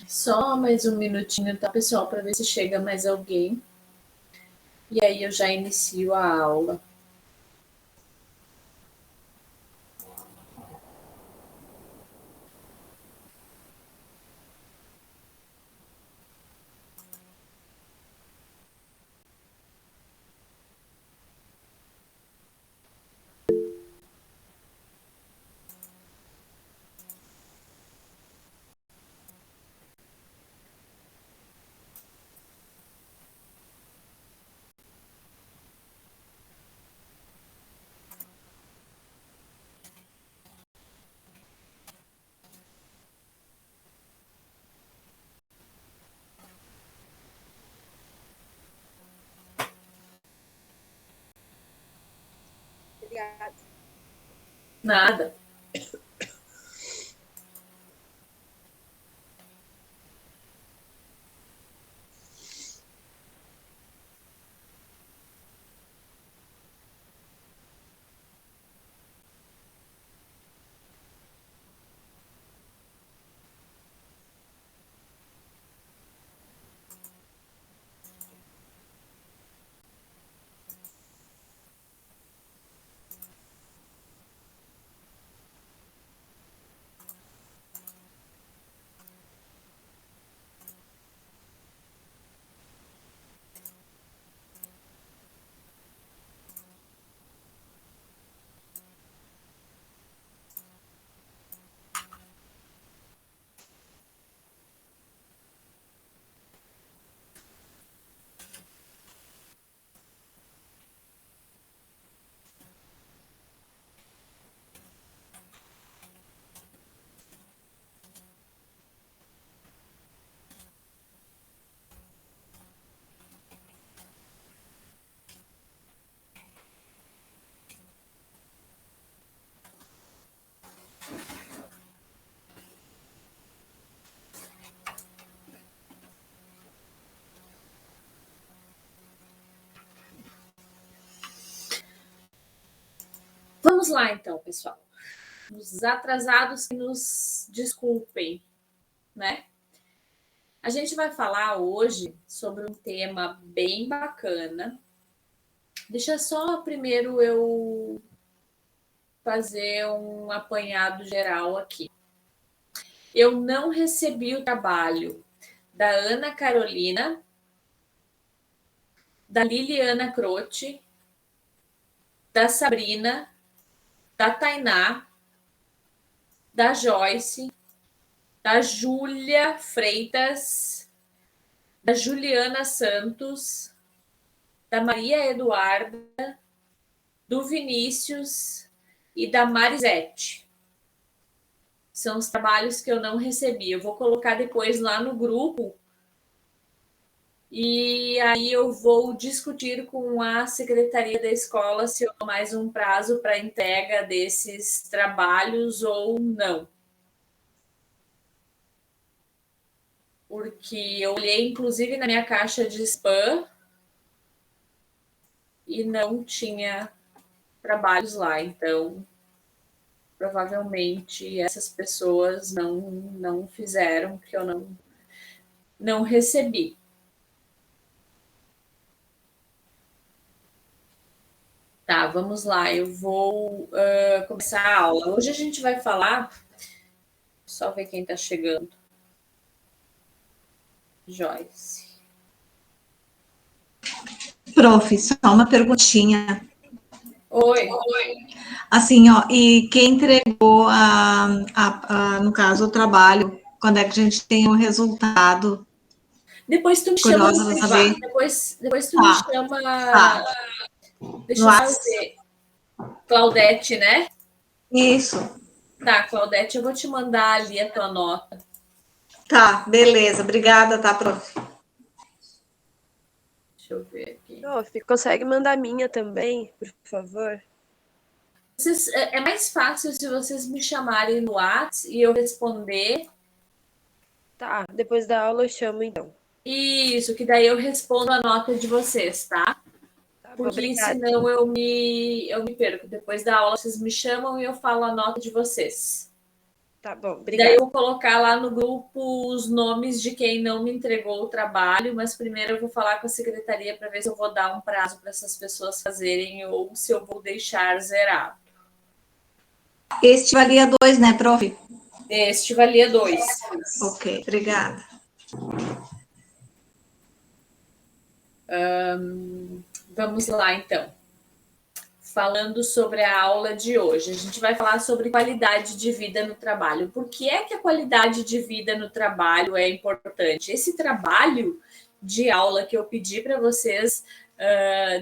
Só mais um minutinho, tá, pessoal, para ver se chega mais alguém. E aí eu já inicio a aula. Obrigada. Nada. Vamos lá, então, pessoal. Os atrasados que nos desculpem, né? A gente vai falar hoje sobre um tema bem bacana. Deixa só primeiro eu fazer um apanhado geral aqui. Eu não recebi o trabalho da Ana Carolina, da Liliana Croce, da Sabrina, da Tainá, da Joyce, da Júlia Freitas, da Juliana Santos, da Maria Eduarda, do Vinícius e da Marisete. São os trabalhos que eu não recebi. Eu vou colocar depois lá no grupo e aí eu vou discutir com a secretaria da escola se eu dou mais um prazo para entrega desses trabalhos ou não. Porque eu olhei, inclusive, na minha caixa de spam e não tinha trabalhos lá. Então, provavelmente, essas pessoas não fizeram, porque eu não recebi. Tá, vamos lá. Eu vou começar a aula. Hoje a gente vai falar... Só ver quem está chegando. Joyce. Prof, só uma perguntinha. Oi. Assim, ó, e quem entregou, no caso, o trabalho, quando é que a gente tem o resultado? Depois tu me chama Curiosa no para privado. saber. Depois tu me Tá, chama... tá. Deixa No eu só WhatsApp. ver. Claudete, né? Isso. Tá, Claudete, eu vou te mandar ali a tua nota. Tá, beleza. Obrigada, tá, prof? Deixa eu ver aqui. Prof, consegue mandar a minha também, por favor? É mais fácil se vocês me chamarem no WhatsApp e eu responder. Tá, depois da aula eu chamo então. Isso, que daí eu respondo a nota de vocês, tá? Tá bom, Porque obrigada. senão eu me perco. Depois da aula vocês me chamam e eu falo a nota de vocês. Tá bom, Daí obrigada. eu vou colocar lá no grupo os nomes de quem não me entregou o trabalho, mas primeiro eu vou falar com a secretaria para ver se eu vou dar um prazo para essas pessoas fazerem ou se eu vou deixar zerado. Este valia 2, né, prof? Este valia 2. Ok, obrigada. Vamos lá, então. Falando sobre a aula de hoje, a gente vai falar sobre qualidade de vida no trabalho. Por que é que a qualidade de vida no trabalho é importante? Esse trabalho de aula que eu pedi para vocês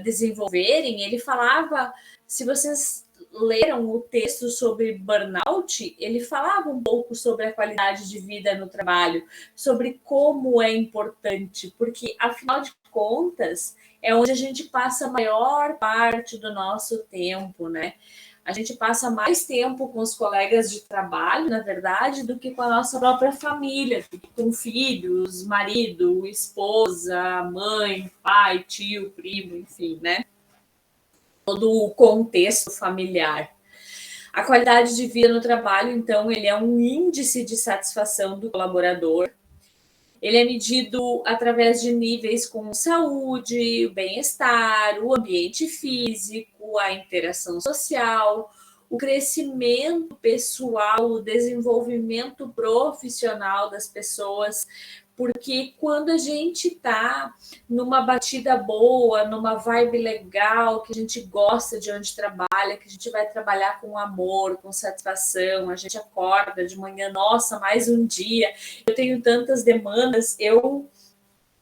desenvolverem, ele falava, se vocês leram o texto sobre burnout, ele falava um pouco sobre a qualidade de vida no trabalho, sobre como é importante, porque afinal de contas é onde a gente passa a maior parte do nosso tempo, né? A gente passa mais tempo com os colegas de trabalho, na verdade, do que com a nossa própria família, com filhos, marido, esposa, mãe, pai, tio, primo, enfim, né? Todo o contexto familiar. A qualidade de vida no trabalho, então, ele é um índice de satisfação do colaborador. Ele é medido através de níveis como saúde, o bem-estar, o ambiente físico, a interação social, o crescimento pessoal, o desenvolvimento profissional das pessoas, porque quando a gente está numa batida boa, numa vibe legal, que a gente gosta de onde trabalha, que a gente vai trabalhar com amor, com satisfação, a gente acorda de manhã, nossa, mais um dia, eu tenho tantas demandas, eu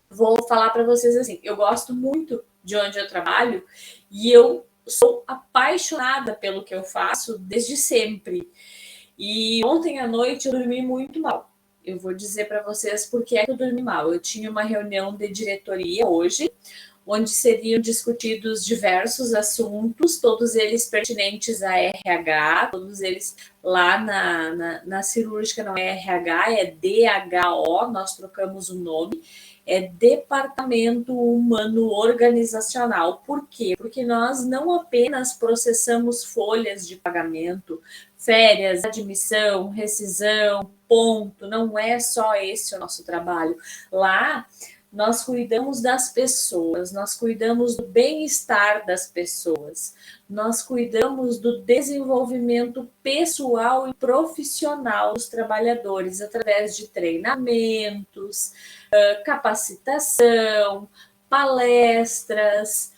vou falar para vocês assim, eu gosto muito de onde eu trabalho e eu sou apaixonada pelo que eu faço desde sempre. E ontem à noite eu dormi muito mal. Eu vou dizer para vocês por que é que eu dormi mal. Eu tinha uma reunião de diretoria hoje, onde seriam discutidos diversos assuntos, todos eles pertinentes a RH, todos eles lá na cirúrgica não é RH, é DHO, nós trocamos o nome, é Departamento Humano Organizacional. Por quê? Porque nós não apenas processamos folhas de pagamento, férias, admissão, rescisão, ponto, não é só esse o nosso trabalho. Lá nós cuidamos das pessoas, nós cuidamos do bem-estar das pessoas, nós cuidamos do desenvolvimento pessoal e profissional dos trabalhadores através de treinamentos, capacitação, palestras,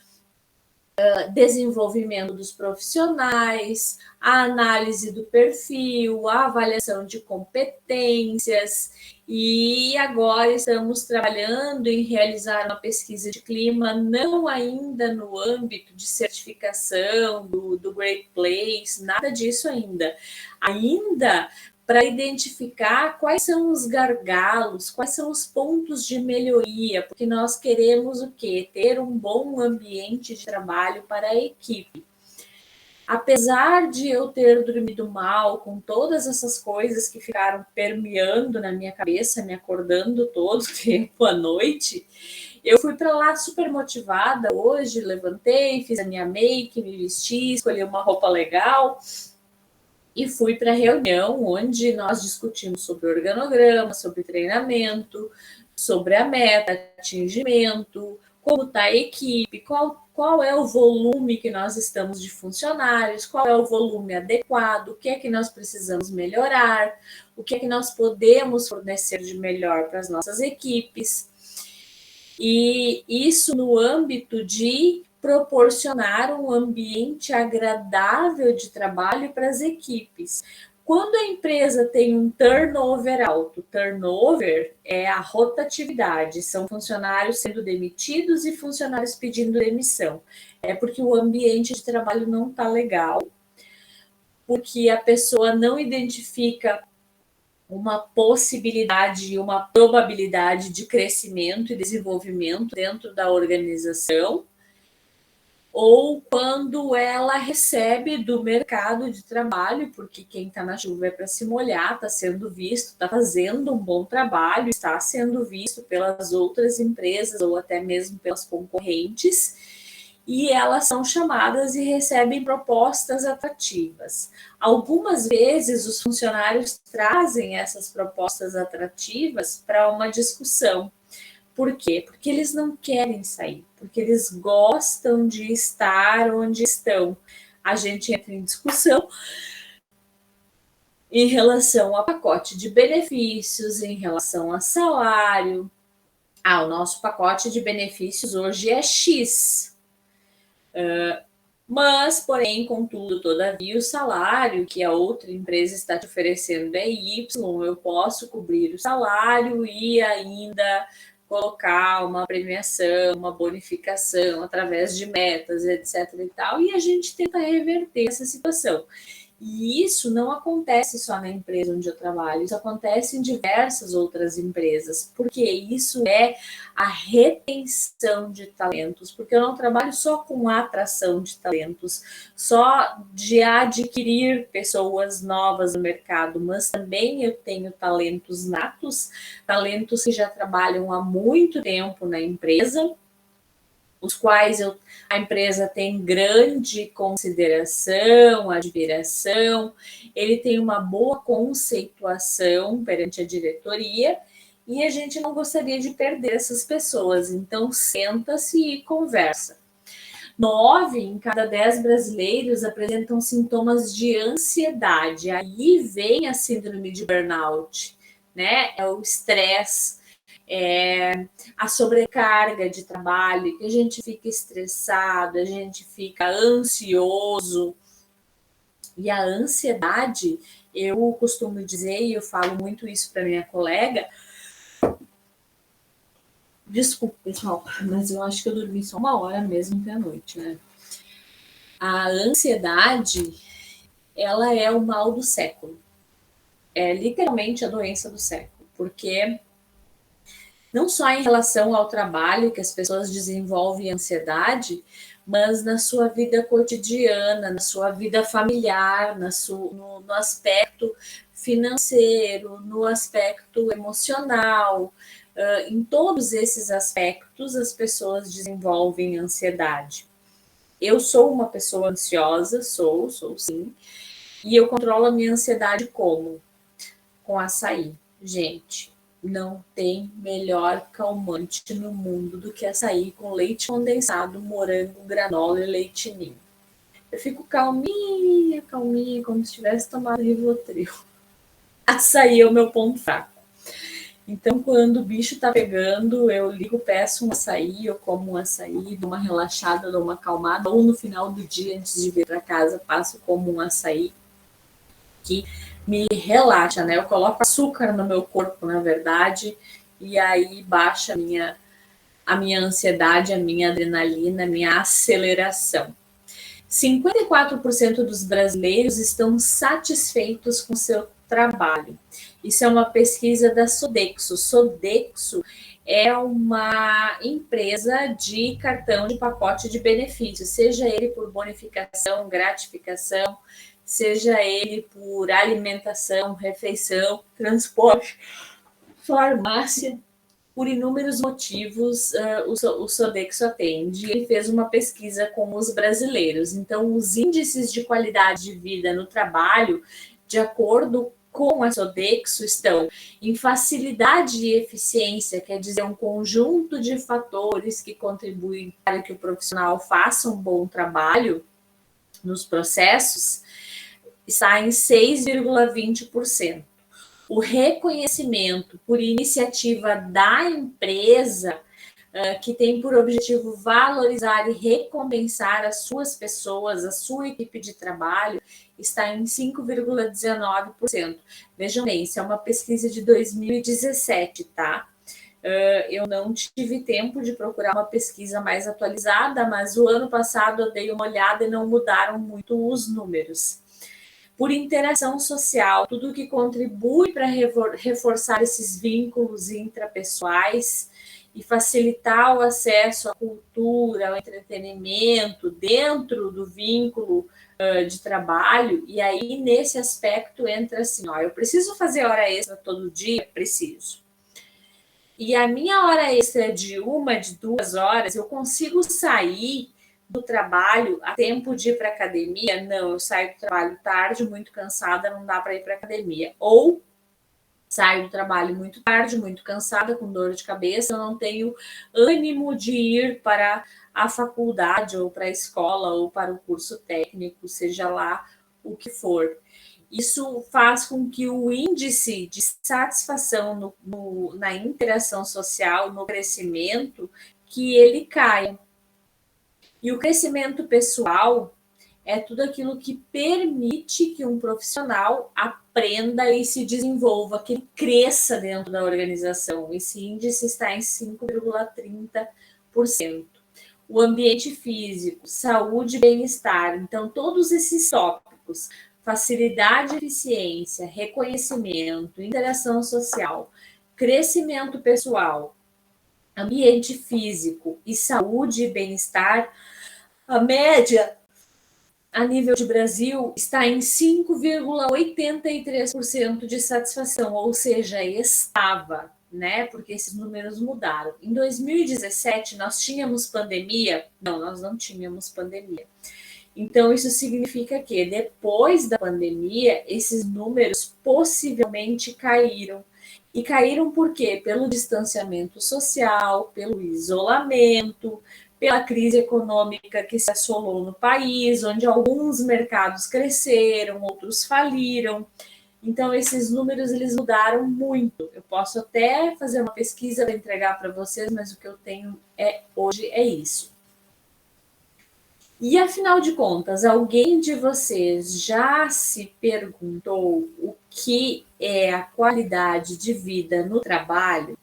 desenvolvimento dos profissionais, a análise do perfil, a avaliação de competências, e agora estamos trabalhando em realizar uma pesquisa de clima, não ainda no âmbito de certificação do Great Place, nada disso ainda. Ainda para identificar quais são os gargalos, quais são os pontos de melhoria, porque nós queremos o quê? Ter um bom ambiente de trabalho para a equipe. Apesar de eu ter dormido mal, com todas essas coisas que ficaram permeando na minha cabeça, me acordando todo o tempo à noite, eu fui para lá super motivada hoje, levantei, fiz a minha make, me vesti, escolhi uma roupa legal e fui para a reunião onde nós discutimos sobre organograma, sobre treinamento, sobre a meta, atingimento, como está a equipe, qual é o volume que nós estamos de funcionários, qual é o volume adequado, o que é que nós precisamos melhorar, o que é que nós podemos fornecer de melhor para as nossas equipes. E isso no âmbito de proporcionar um ambiente agradável de trabalho para as equipes. Quando a empresa tem um turnover alto, turnover é a rotatividade, são funcionários sendo demitidos e funcionários pedindo demissão. É porque o ambiente de trabalho não está legal, porque a pessoa não identifica uma possibilidade, uma probabilidade de crescimento e desenvolvimento dentro da organização, ou quando ela recebe do mercado de trabalho, porque quem está na chuva é para se molhar, está sendo visto, está fazendo um bom trabalho, está sendo visto pelas outras empresas ou até mesmo pelas concorrentes, e elas são chamadas e recebem propostas atrativas. Algumas vezes os funcionários trazem essas propostas atrativas para uma discussão. Por quê? Porque eles não querem sair, porque eles gostam de estar onde estão. A gente entra em discussão em relação a pacote de benefícios, em relação a salário. O nosso pacote de benefícios hoje é X. Mas, porém, contudo, todavia, o salário que a outra empresa está te oferecendo é Y, eu posso cobrir o salário e ainda colocar uma premiação, uma bonificação através de metas, etc. e tal, e a gente tenta reverter essa situação. E isso não acontece só na empresa onde eu trabalho, isso acontece em diversas outras empresas, porque isso é a retenção de talentos, porque eu não trabalho só com a atração de talentos, só de adquirir pessoas novas no mercado, mas também eu tenho talentos natos, talentos que já trabalham há muito tempo na empresa, os quais a empresa tem grande consideração, admiração, ele tem uma boa conceituação perante a diretoria, e a gente não gostaria de perder essas pessoas, então senta-se e conversa. 9 em cada 10 brasileiros apresentam sintomas de ansiedade, aí vem a síndrome de burnout, né? É o estresse, a sobrecarga de trabalho, que a gente fica estressado, a gente fica ansioso. E a ansiedade, eu costumo dizer, e eu falo muito isso para minha colega, desculpa, pessoal, mas eu acho que eu dormi só 1 hora mesmo que à noite, né? A ansiedade, ela é o mal do século. É literalmente a doença do século, porque não só em relação ao trabalho que as pessoas desenvolvem ansiedade, mas na sua vida cotidiana, na sua vida familiar, no aspecto financeiro, no aspecto emocional, em todos esses aspectos as pessoas desenvolvem ansiedade. Eu sou uma pessoa ansiosa, sou sim, e eu controlo a minha ansiedade como? Com açaí. Gente, não tem melhor calmante no mundo do que açaí com leite condensado, morango, granola e leite ninho. Eu fico calminha, como se tivesse tomado Rivotril. Açaí é o meu ponto fraco. Então, quando o bicho tá pegando, eu ligo, peço um açaí, eu como um açaí, dou uma relaxada, dou uma acalmada, ou no final do dia, antes de vir para casa, passo como um açaí que me relaxa, né? Eu coloco açúcar no meu corpo, na verdade, e aí baixa a minha ansiedade, a minha adrenalina, a minha aceleração. 54% dos brasileiros estão satisfeitos com seu trabalho. Isso é uma pesquisa da Sodexo. Sodexo é uma empresa de cartão de pacote de benefícios, seja ele por bonificação, gratificação, seja ele por alimentação, refeição, transporte, farmácia. Por inúmeros motivos, o Sodexo atende. Ele fez uma pesquisa com os brasileiros. Então, os índices de qualidade de vida no trabalho, de acordo com a Sodexo, estão em facilidade e eficiência, quer dizer, um conjunto de fatores que contribuem para que o profissional faça um bom trabalho nos processos, está em 6,20%. O reconhecimento por iniciativa da empresa, que tem por objetivo valorizar e recompensar as suas pessoas, a sua equipe de trabalho, está em 5,19%. Vejam bem, isso é uma pesquisa de 2017, tá? Eu não tive tempo de procurar uma pesquisa mais atualizada, mas o ano passado eu dei uma olhada e não mudaram muito os números. Por interação social, tudo que contribui para reforçar esses vínculos intrapessoais e facilitar o acesso à cultura, ao entretenimento dentro do vínculo de trabalho. E aí, nesse aspecto, entra assim, eu preciso fazer hora extra todo dia? Preciso. E a minha hora extra de 1, de 2 horas, eu consigo sair do trabalho a tempo de ir para academia? Não, eu saio do trabalho tarde, muito cansada, não dá para ir para academia. Ou saio do trabalho muito tarde, muito cansada, com dor de cabeça, eu não tenho ânimo de ir para a faculdade, ou para a escola, ou para o curso técnico, seja lá o que for. Isso faz com que o índice de satisfação na interação social, no crescimento, que ele caia. E o crescimento pessoal é tudo aquilo que permite que um profissional aprenda e se desenvolva, que ele cresça dentro da organização. Esse índice está em 5,30%. O ambiente físico, saúde e bem-estar. Então, todos esses tópicos, facilidade e eficiência, reconhecimento, interação social, crescimento pessoal, ambiente físico e saúde e bem-estar, a média a nível de Brasil está em 5,83% de satisfação, ou seja, estava, né? Porque esses números mudaram. Em 2017, nós tínhamos pandemia? Não, nós não tínhamos pandemia. Então, isso significa que depois da pandemia, esses números possivelmente caíram. E caíram por quê? Pelo distanciamento social, pelo isolamento, pela crise econômica que se assolou no país, onde alguns mercados cresceram, outros faliram. Então, esses números, eles mudaram muito. Eu posso até fazer uma pesquisa para entregar para vocês, mas o que eu tenho hoje é isso. E, afinal de contas, alguém de vocês já se perguntou o que é a qualidade de vida no trabalho?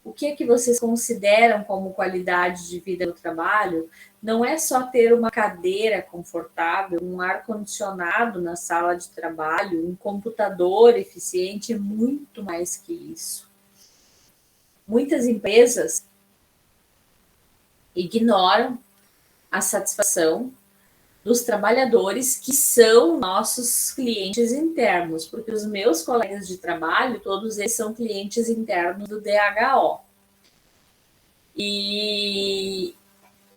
O que é que vocês consideram como qualidade de vida no trabalho? Não é só ter uma cadeira confortável, um ar-condicionado na sala de trabalho, um computador eficiente, é muito mais que isso. Muitas empresas ignoram a satisfação dos trabalhadores que são nossos clientes internos, porque os meus colegas de trabalho, todos eles são clientes internos do DHO. E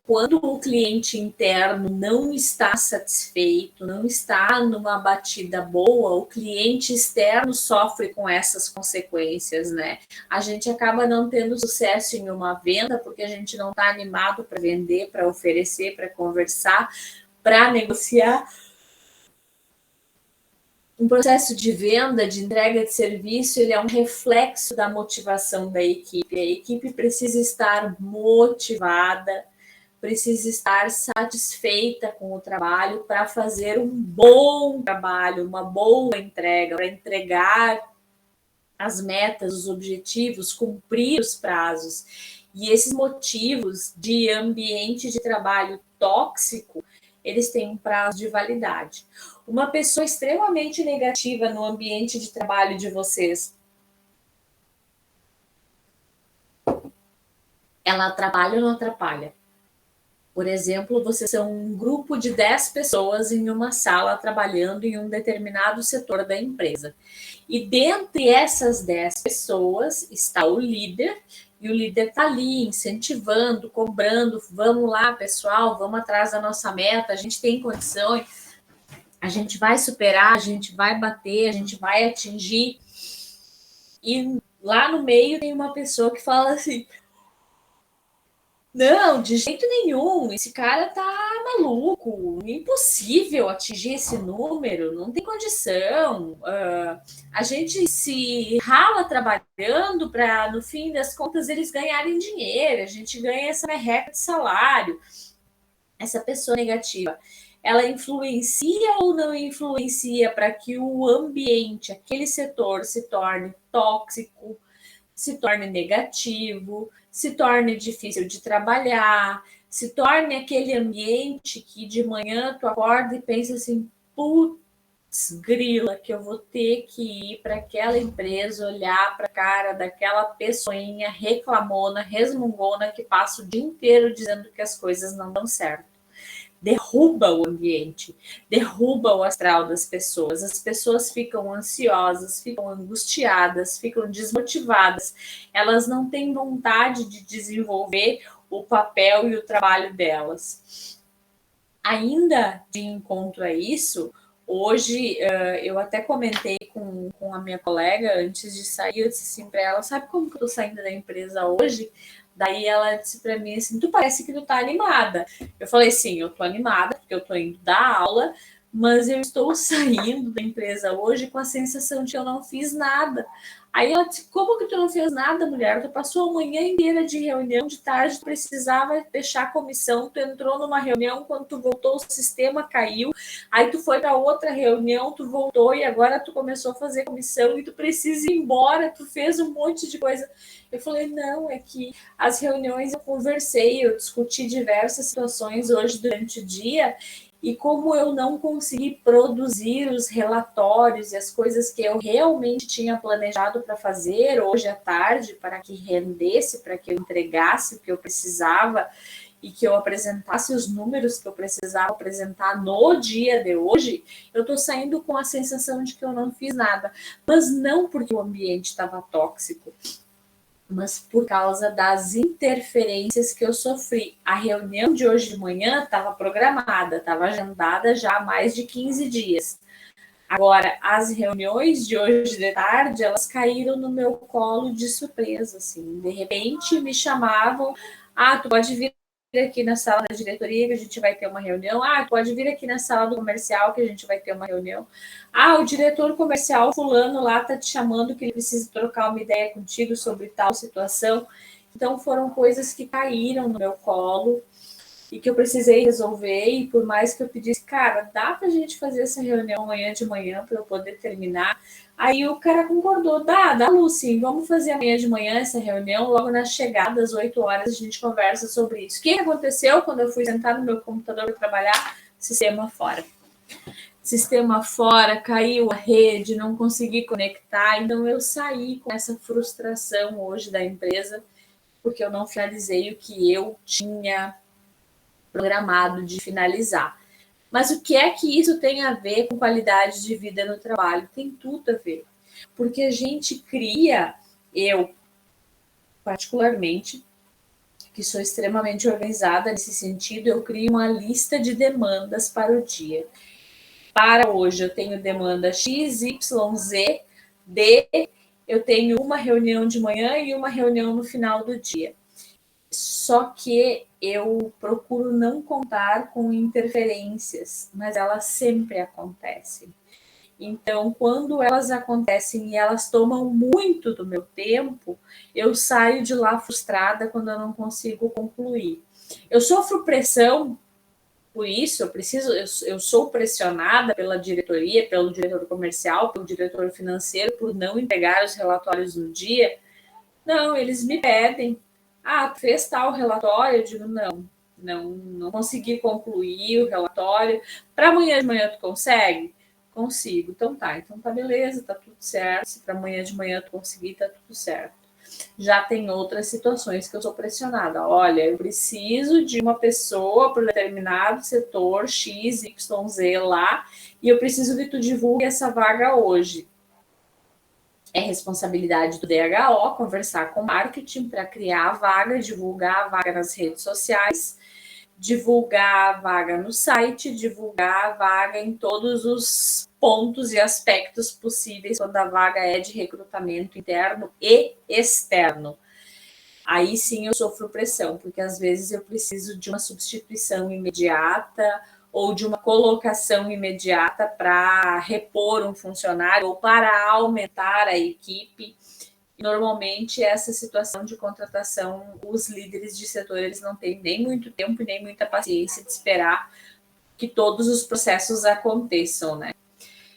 quando o cliente interno não está satisfeito, não está numa batida boa, o cliente externo sofre com essas consequências, né? A gente acaba não tendo sucesso em uma venda porque a gente não está animado para vender, para oferecer, para conversar, para negociar. Um processo de venda, de entrega de serviço, ele é um reflexo da motivação da equipe. A equipe precisa estar motivada, precisa estar satisfeita com o trabalho para fazer um bom trabalho, uma boa entrega, para entregar as metas, os objetivos, cumprir os prazos. E esses motivos de ambiente de trabalho tóxico, eles têm um prazo de validade. Uma pessoa extremamente negativa no ambiente de trabalho de vocês, ela atrapalha ou não atrapalha? Por exemplo, vocês são um grupo de 10 pessoas em uma sala trabalhando em um determinado setor da empresa. E dentre essas 10 pessoas está o líder, e o líder está ali incentivando, cobrando, vamos lá, pessoal, vamos atrás da nossa meta, a gente tem condições, a gente vai superar, a gente vai bater, a gente vai atingir. E lá no meio tem uma pessoa que fala assim: não, de jeito nenhum, esse cara tá maluco, impossível atingir esse número, não tem condição. A gente se rala trabalhando para, no fim das contas, eles ganharem dinheiro, a gente ganha essa merreca de salário. Essa pessoa negativa, ela influencia ou não influencia para que o ambiente, aquele setor, se torne tóxico, se torne negativo, se torne difícil de trabalhar, se torne aquele ambiente que de manhã tu acorda e pensa assim: putz, grila, que eu vou ter que ir para aquela empresa, olhar para a cara daquela pessoinha reclamona, resmungona, que passa o dia inteiro dizendo que as coisas não dão certo. Derruba o ambiente, derruba o astral das pessoas. As pessoas ficam ansiosas, ficam angustiadas, ficam desmotivadas. Elas não têm vontade de desenvolver o papel e o trabalho delas. Ainda de encontro a isso, hoje eu até comentei com a minha colega antes de sair, eu disse assim para ela, sabe como que eu tô saindo da empresa hoje? Daí ela disse para mim assim, tu parece que tu tá animada. Eu falei, sim, eu tô animada, porque eu tô indo dar aula, mas eu estou saindo da empresa hoje com a sensação de que eu não fiz nada. Aí ela disse, como que tu não fez nada, mulher? Tu passou a manhã inteira de reunião, de tarde tu precisava fechar a comissão, tu entrou numa reunião, quando tu voltou o sistema caiu, aí tu foi para outra reunião, tu voltou e agora tu começou a fazer comissão e tu precisa ir embora, tu fez um monte de coisa. Eu falei, não, é que as reuniões eu conversei, eu discuti diversas situações hoje durante o dia, e como eu não consegui produzir os relatórios e as coisas que eu realmente tinha planejado para fazer hoje à tarde, para que rendesse, para que eu entregasse o que eu precisava e que eu apresentasse os números que eu precisava apresentar no dia de hoje, eu estou saindo com a sensação de que eu não fiz nada. Mas não porque o ambiente estava tóxico, mas por causa das interferências que eu sofri. A reunião de hoje de manhã estava programada, estava agendada já há mais de 15 dias. Agora, as reuniões de hoje de tarde, elas caíram no meu colo de surpresa, assim. De repente, me chamavam, tu pode vir aqui na sala da diretoria que a gente vai ter uma reunião. Pode vir aqui na sala do comercial que a gente vai ter uma reunião. O diretor comercial fulano lá tá te chamando que ele precisa trocar uma ideia contigo sobre tal situação. Então foram coisas que caíram no meu colo e que eu precisei resolver, e por mais que eu pedisse, cara, dá pra gente fazer essa reunião amanhã de manhã para eu poder terminar? Aí o cara concordou, dá, Lucy, vamos fazer amanhã de manhã essa reunião, logo na chegada, às 8 horas, a gente conversa sobre isso. O que aconteceu quando eu fui sentar no meu computador para trabalhar? Sistema fora, caiu a rede, não consegui conectar, então eu saí com essa frustração hoje da empresa, porque eu não finalizei o que eu tinha programado de finalizar. Mas o que é que isso tem a ver com qualidade de vida no trabalho? Tem tudo a ver. Porque a gente cria, eu particularmente, que sou extremamente organizada nesse sentido, eu crio uma lista de demandas para o dia. Para hoje eu tenho demanda X, Y, Z, D, eu tenho uma reunião de manhã e uma reunião no final do dia. Só que eu procuro não contar com interferências, mas elas sempre acontecem. Então, quando elas acontecem e elas tomam muito do meu tempo, eu saio de lá frustrada quando eu não consigo concluir. Eu sofro pressão por isso, eu sou pressionada pela diretoria, pelo diretor comercial, pelo diretor financeiro, por não entregar os relatórios no dia. Não, eles me pedem. Tu fez tal relatório? Eu digo, não consegui concluir o relatório. Para amanhã de manhã tu consegue? Consigo. Então tá beleza, tá tudo certo. Se para amanhã de manhã tu conseguir, tá tudo certo. Já tem outras situações que eu sou pressionada. Olha, eu preciso de uma pessoa para determinado setor X, Y, Z lá, e eu preciso que tu divulgue essa vaga hoje. É responsabilidade do DHO conversar com o marketing para criar a vaga, divulgar a vaga nas redes sociais, divulgar a vaga no site, divulgar a vaga em todos os pontos e aspectos possíveis quando a vaga é de recrutamento interno e externo. Aí sim eu sofro pressão, porque às vezes eu preciso de uma substituição imediata ou de uma colocação imediata para repor um funcionário ou para aumentar a equipe. Normalmente, essa situação de contratação, os líderes de setor, eles não têm nem muito tempo e nem muita paciência de esperar que todos os processos aconteçam, né?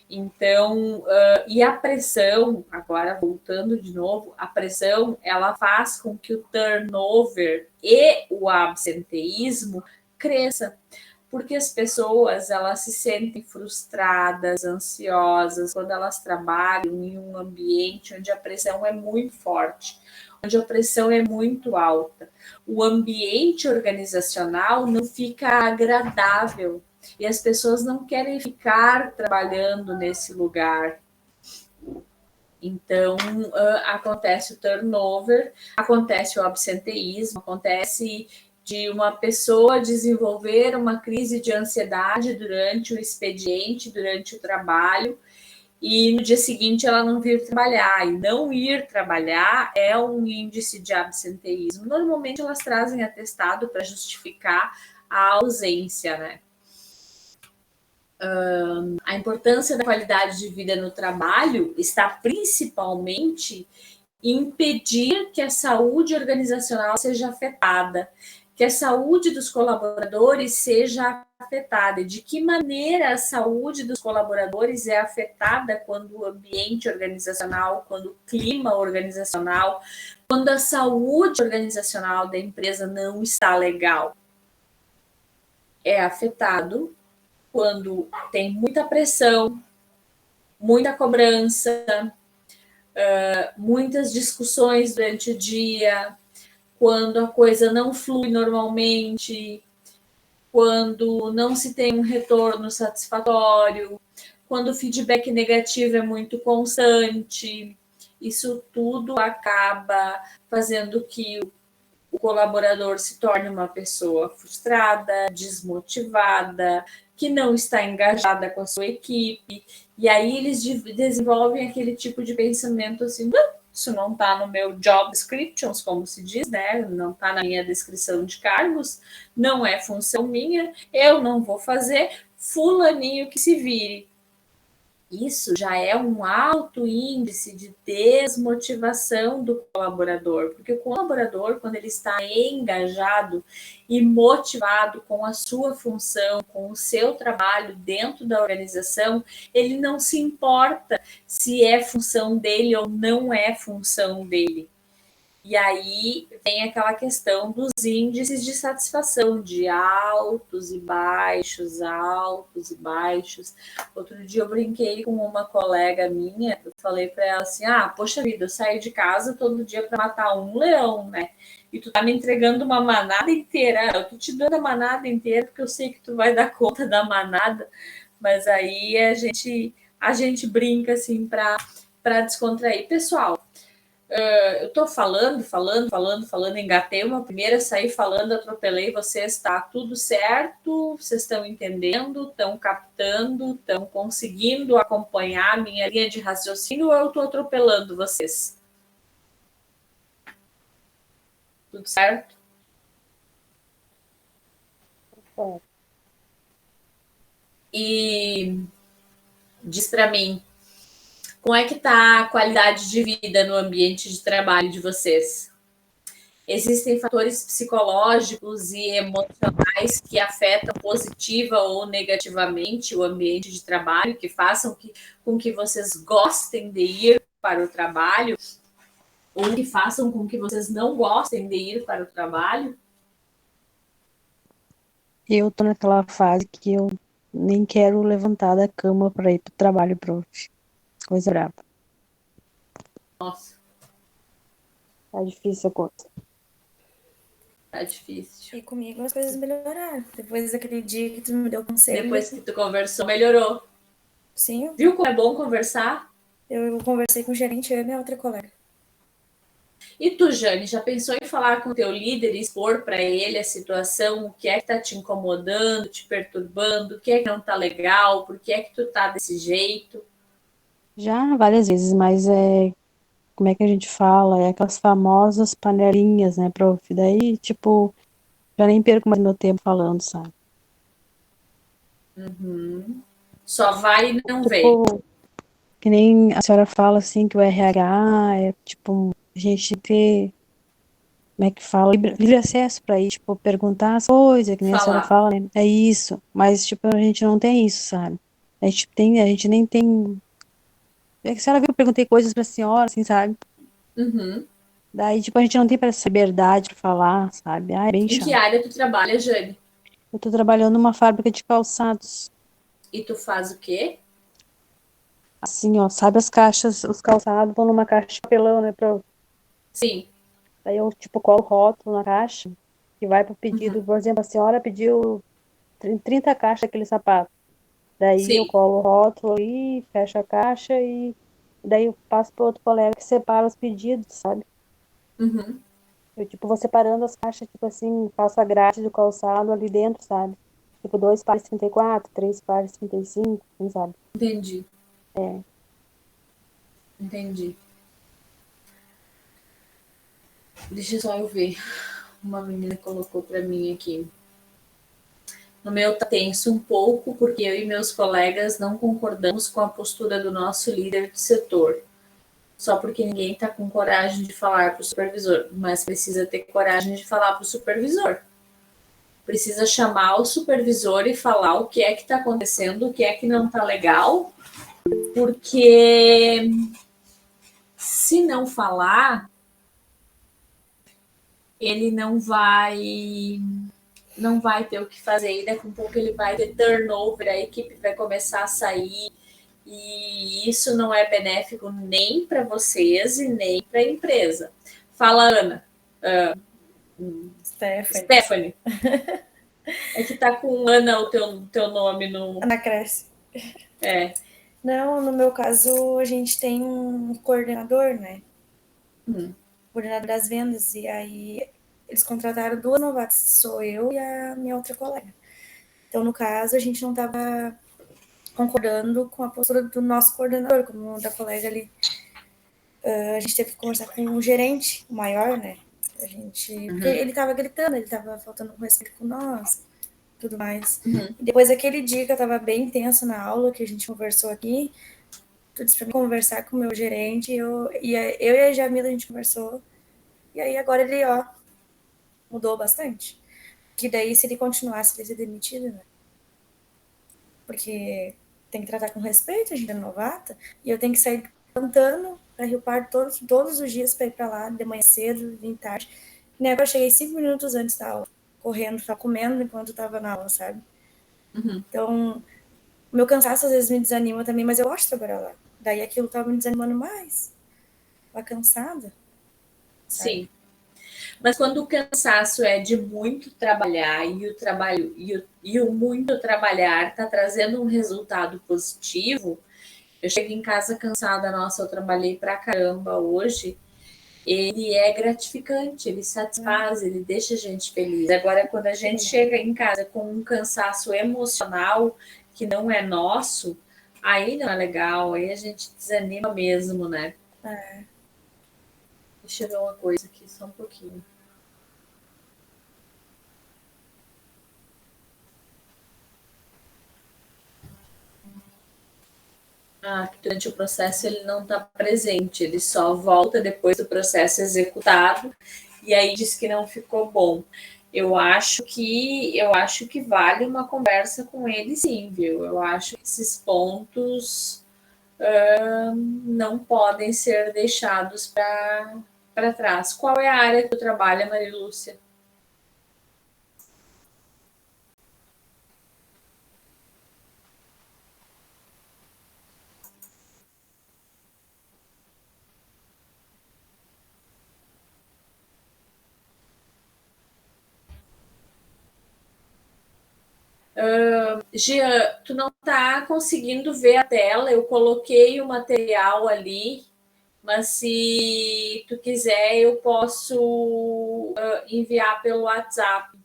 Então, e a pressão, agora voltando de novo, a pressão, ela faz com que o turnover e o absenteísmo cresça, porque as pessoas, elas se sentem frustradas, ansiosas, quando elas trabalham em um ambiente onde a pressão é muito forte, onde a pressão é muito alta. O ambiente organizacional não fica agradável e as pessoas não querem ficar trabalhando nesse lugar. Então, acontece o turnover, acontece o absenteísmo, acontece de uma pessoa desenvolver uma crise de ansiedade durante o expediente, durante o trabalho, e no dia seguinte ela não vir trabalhar. E não ir trabalhar é um índice de absenteísmo. Normalmente elas trazem atestado para justificar a ausência, né? A importância da qualidade de vida no trabalho está principalmente em impedir que a saúde organizacional seja afetada, que a saúde dos colaboradores seja afetada. De que maneira a saúde dos colaboradores é afetada quando o ambiente organizacional, quando o clima organizacional, quando a saúde organizacional da empresa não está legal? É afetado quando tem muita pressão, muita cobrança, muitas discussões durante o dia, quando a coisa não flui normalmente, quando não se tem um retorno satisfatório, quando o feedback negativo é muito constante. Isso tudo acaba fazendo que o colaborador se torne uma pessoa frustrada, desmotivada, que não está engajada com a sua equipe, e aí eles desenvolvem aquele tipo de pensamento assim, isso não está no meu job descriptions, como se diz, né? Não está na minha descrição de cargos, não é função minha, eu não vou fazer, fulaninho que se vire. Isso já é um alto índice de desmotivação do colaborador, porque o colaborador, quando ele está engajado e motivado com a sua função, com o seu trabalho dentro da organização, ele não se importa se é função dele ou não é função dele. E aí vem aquela questão dos índices de satisfação, de altos e baixos, altos e baixos. Outro dia eu brinquei com uma colega minha, eu falei para ela assim, poxa vida, eu saio de casa todo dia para matar um leão, né? E tu tá me entregando uma manada inteira, eu tô te dando a manada inteira porque eu sei que tu vai dar conta da manada, mas aí a gente brinca assim para descontrair. Pessoal, eu tô falando, engatei uma primeira, saí falando, atropelei vocês, tá tudo certo? Vocês estão entendendo, estão captando, estão conseguindo acompanhar a minha linha de raciocínio ou eu tô atropelando vocês? Tudo certo? E diz para mim, como é que tá a qualidade de vida no ambiente de trabalho de vocês? Existem fatores psicológicos e emocionais que afetam positiva ou negativamente o ambiente de trabalho, que façam com que vocês gostem de ir para o trabalho ou que façam com que vocês não gostem de ir para o trabalho? Eu tô naquela fase que eu nem quero levantar da cama para ir pro trabalho, prof. Coisa brava. Nossa, Tá difícil a coisa. tá difícil. E comigo as coisas melhoraram. Depois daquele dia que tu me deu conselho. Depois que tu conversou, melhorou. Sim, Viu como é bom conversar? eu conversei com o gerente, eu e minha outra colega. E tu, Jane, já pensou em falar com o teu líder e expor para ele a situação, o que é que tá te incomodando, te perturbando, o que é que não tá legal, por que é que tu tá desse jeito? Já várias vezes, mas como é que a gente fala? É aquelas famosas panelinhas, né, prof? Daí, tipo, já nem perco mais meu tempo falando, sabe? Só vai e não vem. Tipo, que nem a senhora fala assim que o RH é tipo a gente ter, como é que fala, livre acesso para ir, tipo, perguntar as coisas, que nem a senhora Falar. fala, né? É isso, mas tipo, a gente não tem isso, sabe? A gente nem tem. É que a senhora viu, eu perguntei coisas pra senhora, assim, sabe? Uhum. Daí, tipo, a gente não tem essa liberdade pra falar, sabe? Ah, é bem Em que chato. área tu trabalha, Jane? Eu tô trabalhando numa fábrica de calçados. E tu faz o quê? Assim, ó, sabe as caixas, os calçados vão numa caixa de papelão, né? Sim. Daí eu, tipo, colo o rótulo na caixa, que vai pro pedido. Por exemplo, a senhora pediu 30 caixas daquele sapato. Daí eu Sim. colo o rótulo aí, fecho a caixa e daí eu passo pro outro colega que separa os pedidos, sabe? Uhum. Eu, tipo, vou separando as faixas, tipo assim, faço a grade do calçado ali dentro, sabe? Tipo, 2 pares 34, 3 pares 35, assim, sabe? Entendi, É. entendi. Deixa só eu ver. Uma menina colocou para mim aqui. No meu tá tenso um pouco, porque eu e meus colegas não concordamos com a postura do nosso líder de setor. Só porque ninguém está com coragem de falar para o supervisor, mas precisa ter coragem de falar para o supervisor. Precisa chamar o supervisor e falar o que é que está acontecendo, o que é que não está legal, porque se não falar, ele não vai ter o que fazer, e daqui a pouco ele vai ter turnover, a equipe vai começar a sair, e isso não é benéfico nem para vocês e nem para a empresa. Fala, Ana. Stephanie. É que tá com Ana o teu nome no. Ana Cresce. É. Não, no meu caso, a gente tem um coordenador, né? Coordenador das vendas. E aí eles contrataram 2 novatas, sou eu e a minha outra colega. Então, no caso, a gente não estava concordando com a postura do nosso coordenador, como da colega ali. A gente teve que conversar com o gerente, o maior, né? Porque ele estava gritando, ele estava faltando com respeito com nós, tudo mais. E depois daquele dia que eu estava bem tensa na aula, que a gente conversou aqui, tu disse para mim conversar com o meu gerente, eu e a Jamila a gente conversou. E aí agora ele, mudou bastante. Que daí, se ele continuasse, ele ia ser demitido, né? Porque tem que tratar com respeito, a gente é novata, e eu tenho que sair cantando para Rio Pardo todos os dias para ir para lá, de manhã cedo, vim tarde. E na época eu cheguei 5 minutos antes da aula, correndo, só comendo enquanto eu tava na aula, sabe? Então, o meu cansaço às vezes me desanima também, mas eu gosto de trabalhar lá. Daí aquilo tava me desanimando mais. Tava cansada. Sabe? Sim. Mas quando o cansaço é de muito trabalhar e o trabalho e o muito trabalhar está trazendo um resultado positivo, eu chego em casa cansada, nossa, eu trabalhei pra caramba hoje. Ele é gratificante, ele satisfaz, ele deixa a gente feliz. Agora, quando a gente chega em casa com um cansaço emocional que não é nosso, aí não é legal, aí a gente desanima mesmo, né? Deixa eu ver uma coisa aqui, só um pouquinho. Que durante o processo ele não está presente, ele só volta depois do processo executado e aí diz que não ficou bom. Eu acho que vale uma conversa com ele, sim, viu? Eu acho que esses pontos não podem ser deixados para trás. Qual é a área que tu trabalha, Maria Lúcia? Jean, tu não está conseguindo ver a tela, eu coloquei o material ali, mas se tu quiser eu posso enviar pelo WhatsApp.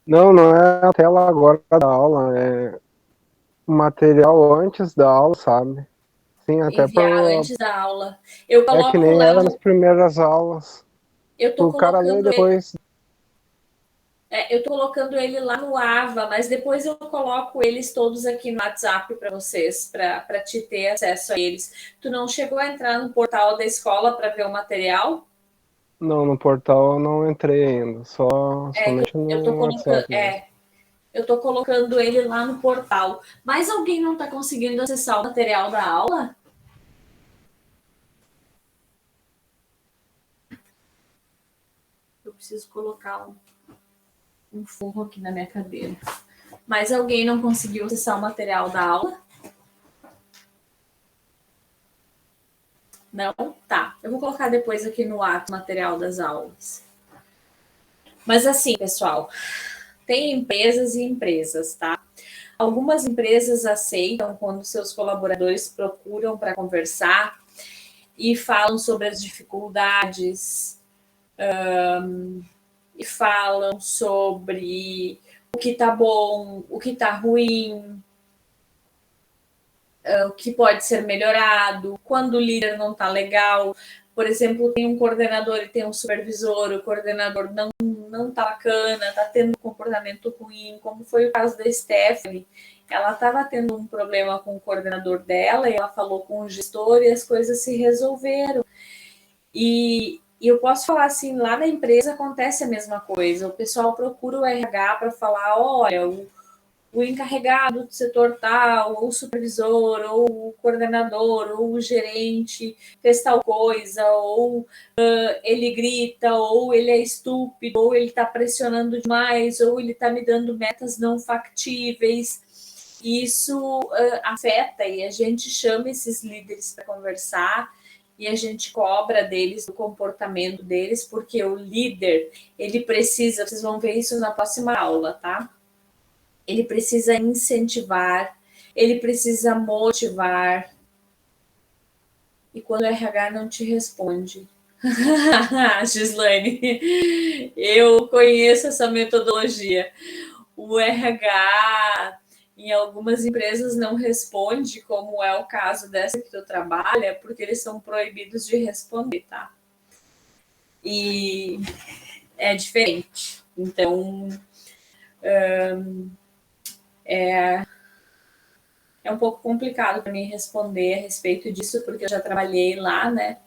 Não, não é a tela agora da aula, é o material antes da aula, sabe? Sim, até Enviar para. antes da aula. Eu É que coloco nem lá era nas no. primeiras aulas. Eu tô O cara lê colocando ele. depois. Eu tô colocando ele lá no Ava, mas depois eu coloco eles todos aqui no WhatsApp para vocês, para te ter acesso a eles. Tu não chegou a entrar no portal da escola para ver o material? Não, no portal eu não entrei ainda, somente Eu tô no colocando, WhatsApp mesmo. eu tô colocando ele lá no portal. Mas alguém não está conseguindo acessar o material da aula? Eu preciso colocar um forro aqui na minha cadeira. Mas alguém não conseguiu acessar o material da aula? Não? Tá. Eu vou colocar depois aqui no ato o material das aulas. Mas assim, pessoal, tem empresas e empresas, tá? Algumas empresas aceitam quando seus colaboradores procuram para conversar. e falam sobre as dificuldades, e falam sobre o que está bom, o que está ruim, o que pode ser melhorado, quando o líder não está legal. Por exemplo, tem um coordenador e tem um supervisor, o coordenador não está bacana, está tendo um comportamento ruim, como foi o caso da Stephanie. Ela estava tendo um problema com o coordenador dela e ela falou com o gestor e as coisas se resolveram. E eu posso falar assim, lá na empresa acontece a mesma coisa. O pessoal procura o RH para falar, olha, o encarregado do setor tal, ou o supervisor, ou o coordenador, ou o gerente fez tal coisa, ou ele grita, ou ele é estúpido, ou ele está pressionando demais, ou ele está me dando metas não factíveis. Isso afeta e a gente chama esses líderes para conversar e a gente cobra deles o comportamento deles, porque o líder, ele precisa, vocês vão ver isso na próxima aula, tá? Ele precisa incentivar, ele precisa motivar. E quando o RH não te responde, Gislaine, eu conheço essa metodologia. O RH em algumas empresas não responde, como é o caso dessa que tu trabalha, porque eles são proibidos de responder, tá? E é diferente. Então, é um pouco complicado para mim responder a respeito disso, porque eu já trabalhei lá, né?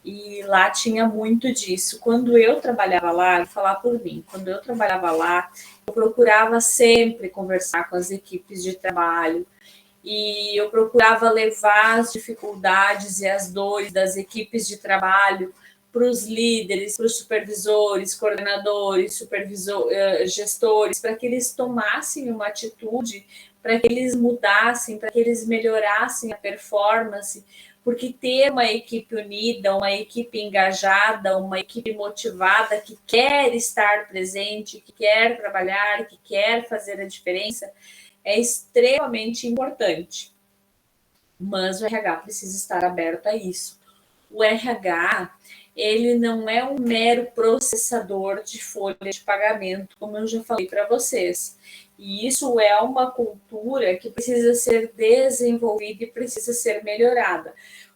E lá tinha muito disso. Quando eu trabalhava lá, vou falar por mim, quando eu trabalhava lá, eu procurava sempre conversar com as equipes de trabalho e eu procurava levar as dificuldades e as dores das equipes de trabalho para os líderes, para os supervisores, coordenadores, gestores, para que eles tomassem uma atitude, para que eles mudassem, para que eles melhorassem a performance, porque ter uma equipe unida, uma equipe engajada, uma equipe motivada, que quer estar presente, que quer trabalhar, que quer fazer a diferença, é extremamente importante. Mas o RH precisa estar aberto a isso. O RH, ele não é um mero processador de folha de pagamento, como eu já falei para vocês. E isso é uma cultura que precisa ser desenvolvida e precisa ser melhorada.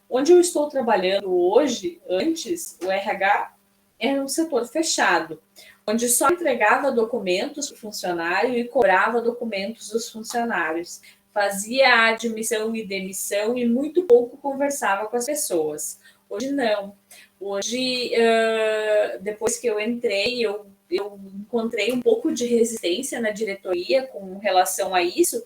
Onde eu estou trabalhando hoje, antes, o RH era um setor fechado, onde só entregava documentos para o funcionário e cobrava documentos dos funcionários. Fazia a admissão e demissão e muito pouco conversava com as pessoas. Hoje não. Hoje, depois que eu entrei, eu encontrei um pouco de resistência na diretoria com relação a isso,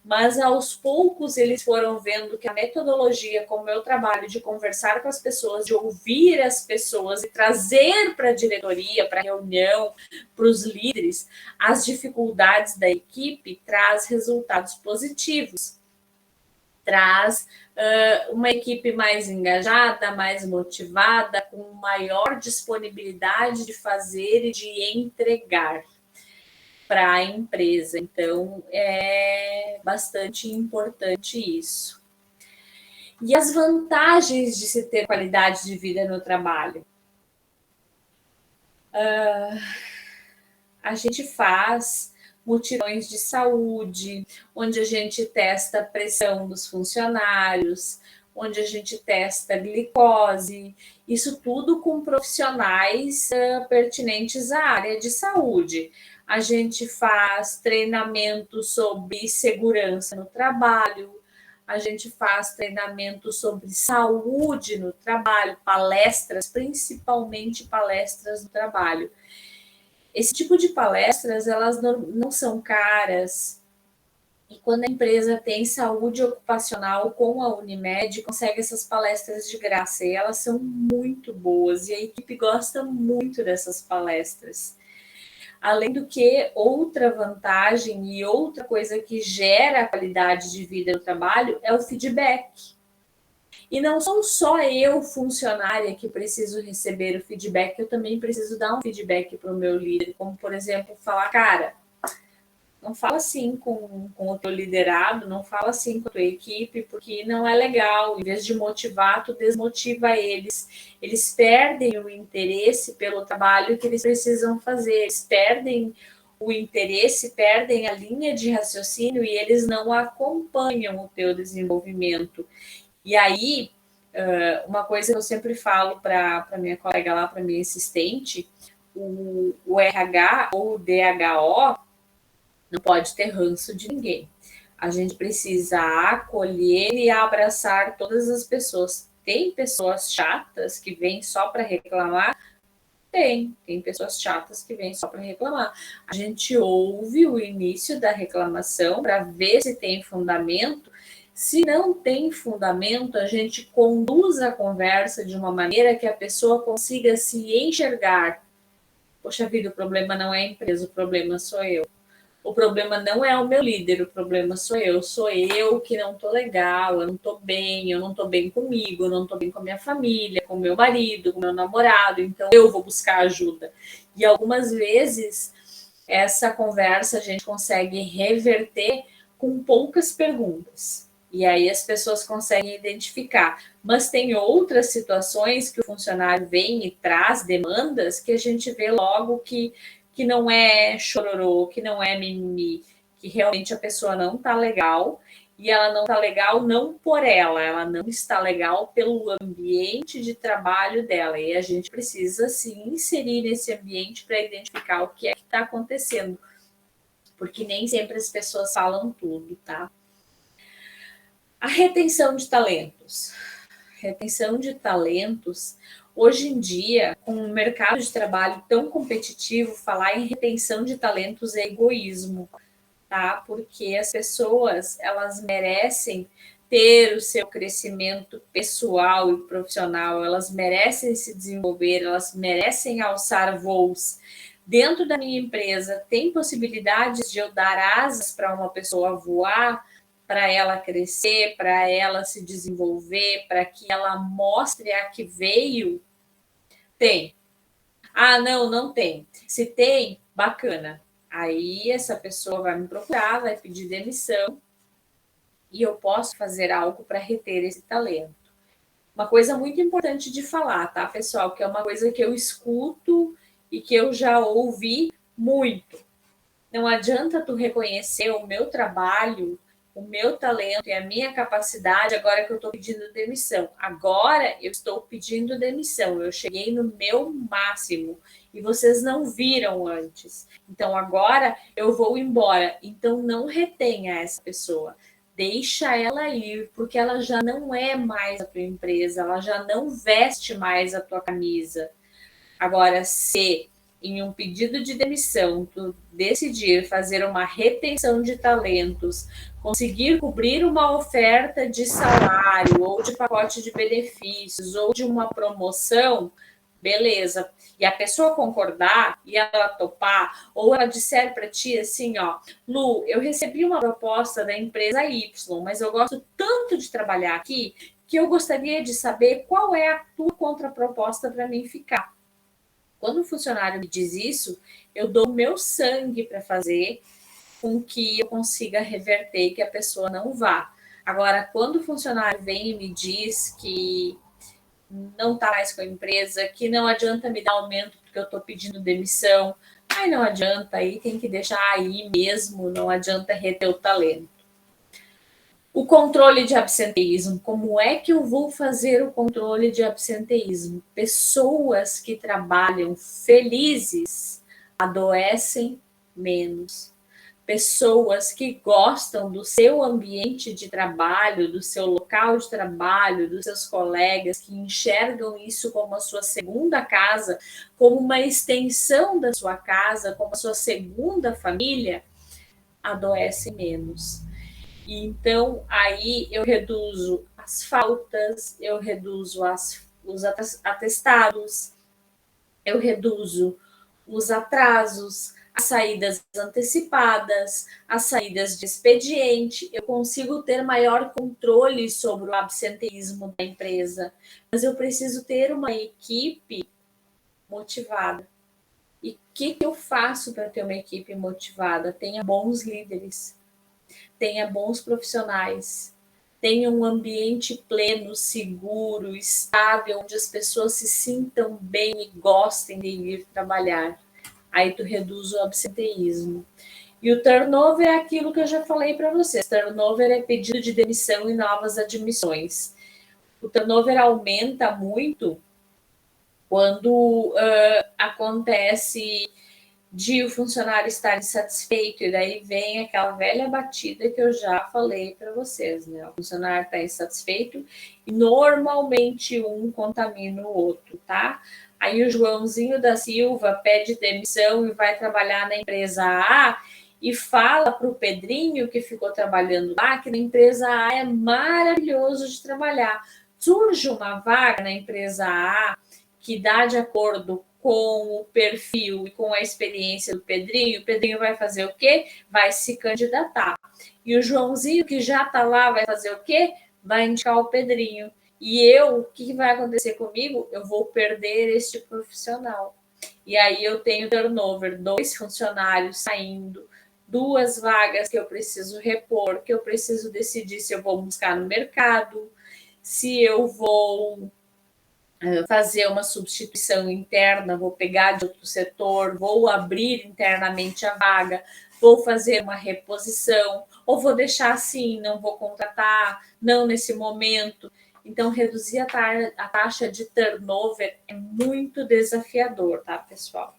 mas aos poucos eles foram vendo que a metodologia, como eu trabalho, de conversar com as pessoas, de ouvir as pessoas e trazer para a diretoria, para a reunião, para os líderes, as dificuldades da equipe, traz resultados positivos. Traz uma equipe mais engajada, mais motivada, com maior disponibilidade de fazer e de entregar para a empresa. Então, é bastante importante isso. E as vantagens de se ter qualidade de vida no trabalho? A gente faz mutirões de saúde, onde a gente testa a pressão dos funcionários, onde a gente testa a glicose, isso tudo com profissionais pertinentes à área de saúde. A gente faz treinamento sobre segurança no trabalho, a gente faz treinamento sobre saúde no trabalho, palestras, principalmente palestras no trabalho. Esse tipo de palestras, elas não são caras, e quando a empresa tem saúde ocupacional com a Unimed, consegue essas palestras de graça, e elas são muito boas, e a equipe gosta muito dessas palestras. Além do que, outra vantagem e outra coisa que gera a qualidade de vida no trabalho é o feedback. E não sou só eu, funcionária, que preciso receber o feedback, eu também preciso dar um feedback para o meu líder, como, por exemplo, falar, cara, Não fala assim com o teu liderado, não fala assim com a tua equipe, porque não é legal. Em vez de motivar, tu desmotiva eles. Eles perdem o interesse pelo trabalho que eles precisam fazer. Eles perdem o interesse, perdem a linha de raciocínio e eles não acompanham o teu desenvolvimento. E aí, uma coisa que eu sempre falo para minha colega lá, para minha assistente, o RH ou o DHO não pode ter ranço de ninguém. A gente precisa acolher e abraçar todas as pessoas. Tem pessoas chatas que vêm só para reclamar? Tem pessoas chatas que vêm só para reclamar. A gente ouve o início da reclamação para ver se tem fundamento. Se não tem fundamento, a gente conduz a conversa de uma maneira que a pessoa consiga se enxergar. Poxa vida, o problema não é a empresa, o problema sou eu. O problema não é o meu líder, o problema sou eu que não tô legal, eu não tô bem comigo, eu não tô bem com a minha família, com o meu marido, com o meu namorado, então eu vou buscar ajuda. E algumas vezes essa conversa a gente consegue reverter com poucas perguntas. E aí as pessoas conseguem identificar. Mas tem outras situações que o funcionário vem e traz demandas que a gente vê logo que não é chororô, que não é mimimi, que realmente a pessoa não está legal, e ela não está legal não por ela não está legal pelo ambiente de trabalho dela, e a gente precisa se inserir nesse ambiente para identificar o que é que está acontecendo, porque nem sempre as pessoas falam tudo, tá? A retenção de talentos. Retenção de talentos. Hoje em dia, com um mercado de trabalho tão competitivo, falar em retenção de talentos é egoísmo, tá? Porque as pessoas, elas merecem ter o seu crescimento pessoal e profissional, elas merecem se desenvolver, elas merecem alçar voos. Dentro da minha empresa, tem possibilidades de eu dar asas para uma pessoa voar, para ela crescer, para ela se desenvolver, para que ela mostre a que veio? Tem. Ah, não tem. Se tem, bacana. Aí essa pessoa vai me procurar, vai pedir demissão e eu posso fazer algo para reter esse talento. Uma coisa muito importante de falar, tá, pessoal? Que é uma coisa que eu escuto e que eu já ouvi muito. Não adianta tu reconhecer o meu trabalho, o meu talento e a minha capacidade agora que eu estou pedindo demissão. Agora eu estou pedindo demissão. Eu cheguei no meu máximo e vocês não viram antes. Então agora eu vou embora. Então não retenha essa pessoa. Deixa ela ir, porque ela já não é mais a tua empresa, ela já não veste mais a tua camisa. Agora, se em um pedido de demissão tu decidir fazer uma retenção de talentos, conseguir cobrir uma oferta de salário ou de pacote de benefícios ou de uma promoção, beleza. E a pessoa concordar e ela topar, ou ela disser para ti assim, ó, Lu, eu recebi uma proposta da empresa Y, mas eu gosto tanto de trabalhar aqui que eu gostaria de saber qual é a tua contraproposta para mim ficar. Quando o funcionário me diz isso, eu dou o meu sangue para fazer com que eu consiga reverter e que a pessoa não vá. Agora, quando o funcionário vem e me diz que não está mais com a empresa, que não adianta me dar aumento porque eu estou pedindo demissão, aí não adianta, aí tem que deixar aí mesmo, não adianta reter o talento. O controle de absenteísmo. Como é que eu vou fazer o controle de absenteísmo? Pessoas que trabalham felizes adoecem menos. Pessoas que gostam do seu ambiente de trabalho, do seu local de trabalho, dos seus colegas, que enxergam isso como a sua segunda casa, como uma extensão da sua casa, como a sua segunda família, adoecem menos. Então, aí eu reduzo as faltas, eu reduzo os atestados, eu reduzo os atrasos, as saídas antecipadas, as saídas de expediente, eu consigo ter maior controle sobre o absenteísmo da empresa, mas eu preciso ter uma equipe motivada. E o que eu faço para ter uma equipe motivada? Tenha bons líderes, tenha bons profissionais, tenha um ambiente pleno, seguro, estável, onde as pessoas se sintam bem e gostem de ir trabalhar. Aí tu reduz o absenteísmo. E o turnover é aquilo que eu já falei para vocês. Turnover é pedido de demissão e novas admissões. O turnover aumenta muito quando acontece de o funcionário estar insatisfeito, e daí vem aquela velha batida que eu já falei para vocês, né? O funcionário está insatisfeito e normalmente um contamina o outro, tá? Aí o Joãozinho da Silva pede demissão e vai trabalhar na empresa A e fala para o Pedrinho, que ficou trabalhando lá, que na empresa A é maravilhoso de trabalhar. Surge uma vaga na empresa A que dá de acordo com o perfil e com a experiência do Pedrinho, o Pedrinho vai fazer o quê? Vai se candidatar. E o Joãozinho, que já está lá, vai fazer o quê? Vai indicar o Pedrinho. E eu, o que vai acontecer comigo? Eu vou perder este profissional. E aí eu tenho turnover, 2 funcionários saindo, 2 vagas que eu preciso repor, que eu preciso decidir se eu vou buscar no mercado, se eu vou fazer uma substituição interna, vou pegar de outro setor, vou abrir internamente a vaga, vou fazer uma reposição, ou vou deixar assim, não vou contratar, não nesse momento. Então, reduzir a taxa de turnover é muito desafiador, tá, pessoal?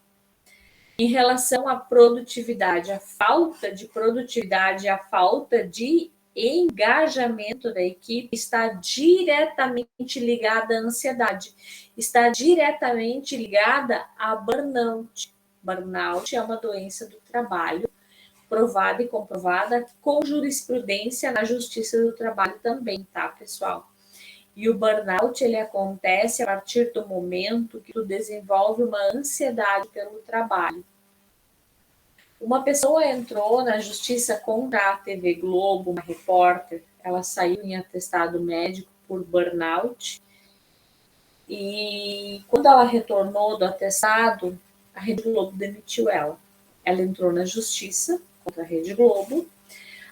Em relação à produtividade, a falta de produtividade, a falta de engajamento da equipe está diretamente ligada à ansiedade, está diretamente ligada a burnout. Burnout é uma doença do trabalho, provada e comprovada com jurisprudência na Justiça do Trabalho também, tá, pessoal? E o burnout, ele acontece a partir do momento que tu desenvolve uma ansiedade pelo trabalho. Uma pessoa entrou na justiça contra a TV Globo, uma repórter, ela saiu em atestado médico por burnout, e quando ela retornou do atestado, a Rede Globo demitiu ela. Ela entrou na justiça contra a Rede Globo,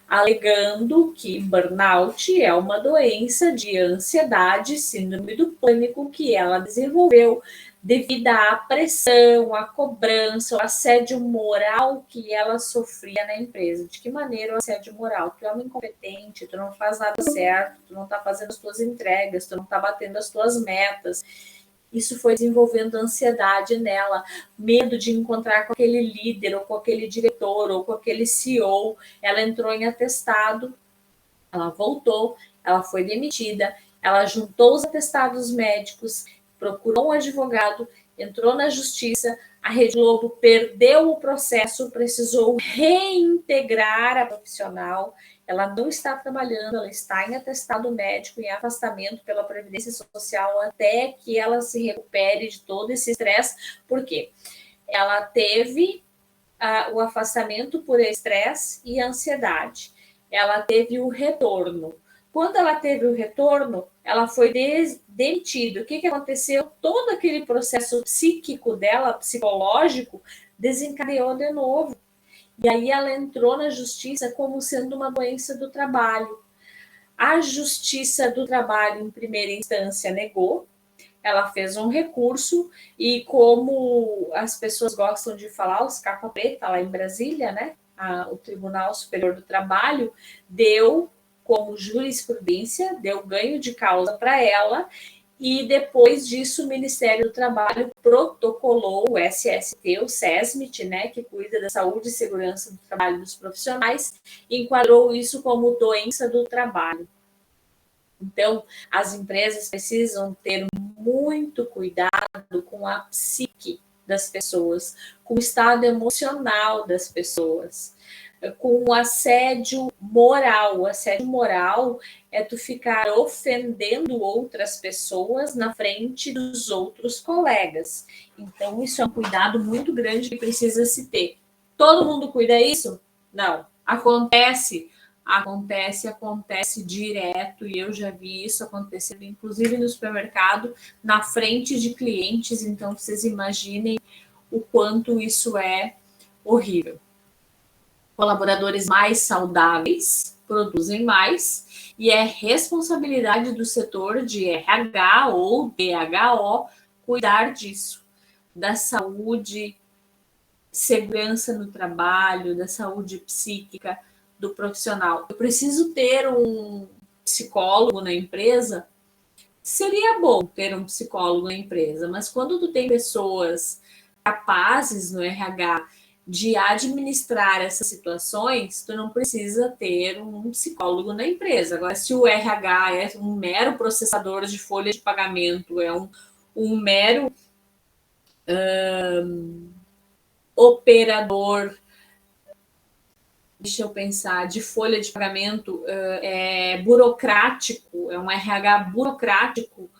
alegando que burnout é uma doença de ansiedade, síndrome do pânico que ela desenvolveu devido à pressão, à cobrança, ao assédio moral que ela sofria na empresa. De que maneira o assédio moral? Tu é uma incompetente, tu não faz nada certo, tu não está fazendo as tuas entregas, tu não está batendo as tuas metas. Isso foi desenvolvendo ansiedade nela, medo de encontrar com aquele líder, ou com aquele diretor, ou com aquele CEO. Ela entrou em atestado, ela voltou, ela foi demitida, ela juntou os atestados médicos, procurou um advogado, entrou na justiça, a Rede Globo perdeu o processo, precisou reintegrar a profissional, ela não está trabalhando, ela está em atestado médico, em afastamento pela Previdência Social, até que ela se recupere de todo esse estresse. Por quê? Ela teve o afastamento por estresse e ansiedade. Ela teve o retorno. Quando ela teve o retorno, ela foi demitida. O que aconteceu? Todo aquele processo psíquico dela, psicológico, desencadeou de novo. E aí ela entrou na justiça como sendo uma doença do trabalho. A Justiça do Trabalho, em primeira instância, negou. Ela fez um recurso e, como as pessoas gostam de falar, os capa preta lá em Brasília, né? O Tribunal Superior do Trabalho deu como jurisprudência, deu ganho de causa para ela, e depois disso o Ministério do Trabalho protocolou o SST, o SESMIT, né, que cuida da saúde e segurança do trabalho dos profissionais, e enquadrou isso como doença do trabalho. Então, as empresas precisam ter muito cuidado com a psique das pessoas, com o estado emocional das pessoas, com o assédio moral. O assédio moral é tu ficar ofendendo outras pessoas na frente dos outros colegas. Então, isso é um cuidado muito grande que precisa se ter. Todo mundo cuida disso? Não. Acontece direto, e eu já vi isso acontecendo, inclusive no supermercado, na frente de clientes. Então, vocês imaginem o quanto isso é horrível. Colaboradores mais saudáveis produzem mais e é responsabilidade do setor de RH ou DHO cuidar disso, da saúde, segurança no trabalho, da saúde psíquica do profissional. Eu preciso ter um psicólogo na empresa? Seria bom ter um psicólogo na empresa, mas quando tu tem pessoas capazes no RH de administrar essas situações, tu não precisa ter um psicólogo na empresa. Agora, se o RH é um mero processador de folha de pagamento, é um mero operador, deixa eu pensar, de folha de pagamento, é burocrático, é um RH burocrático,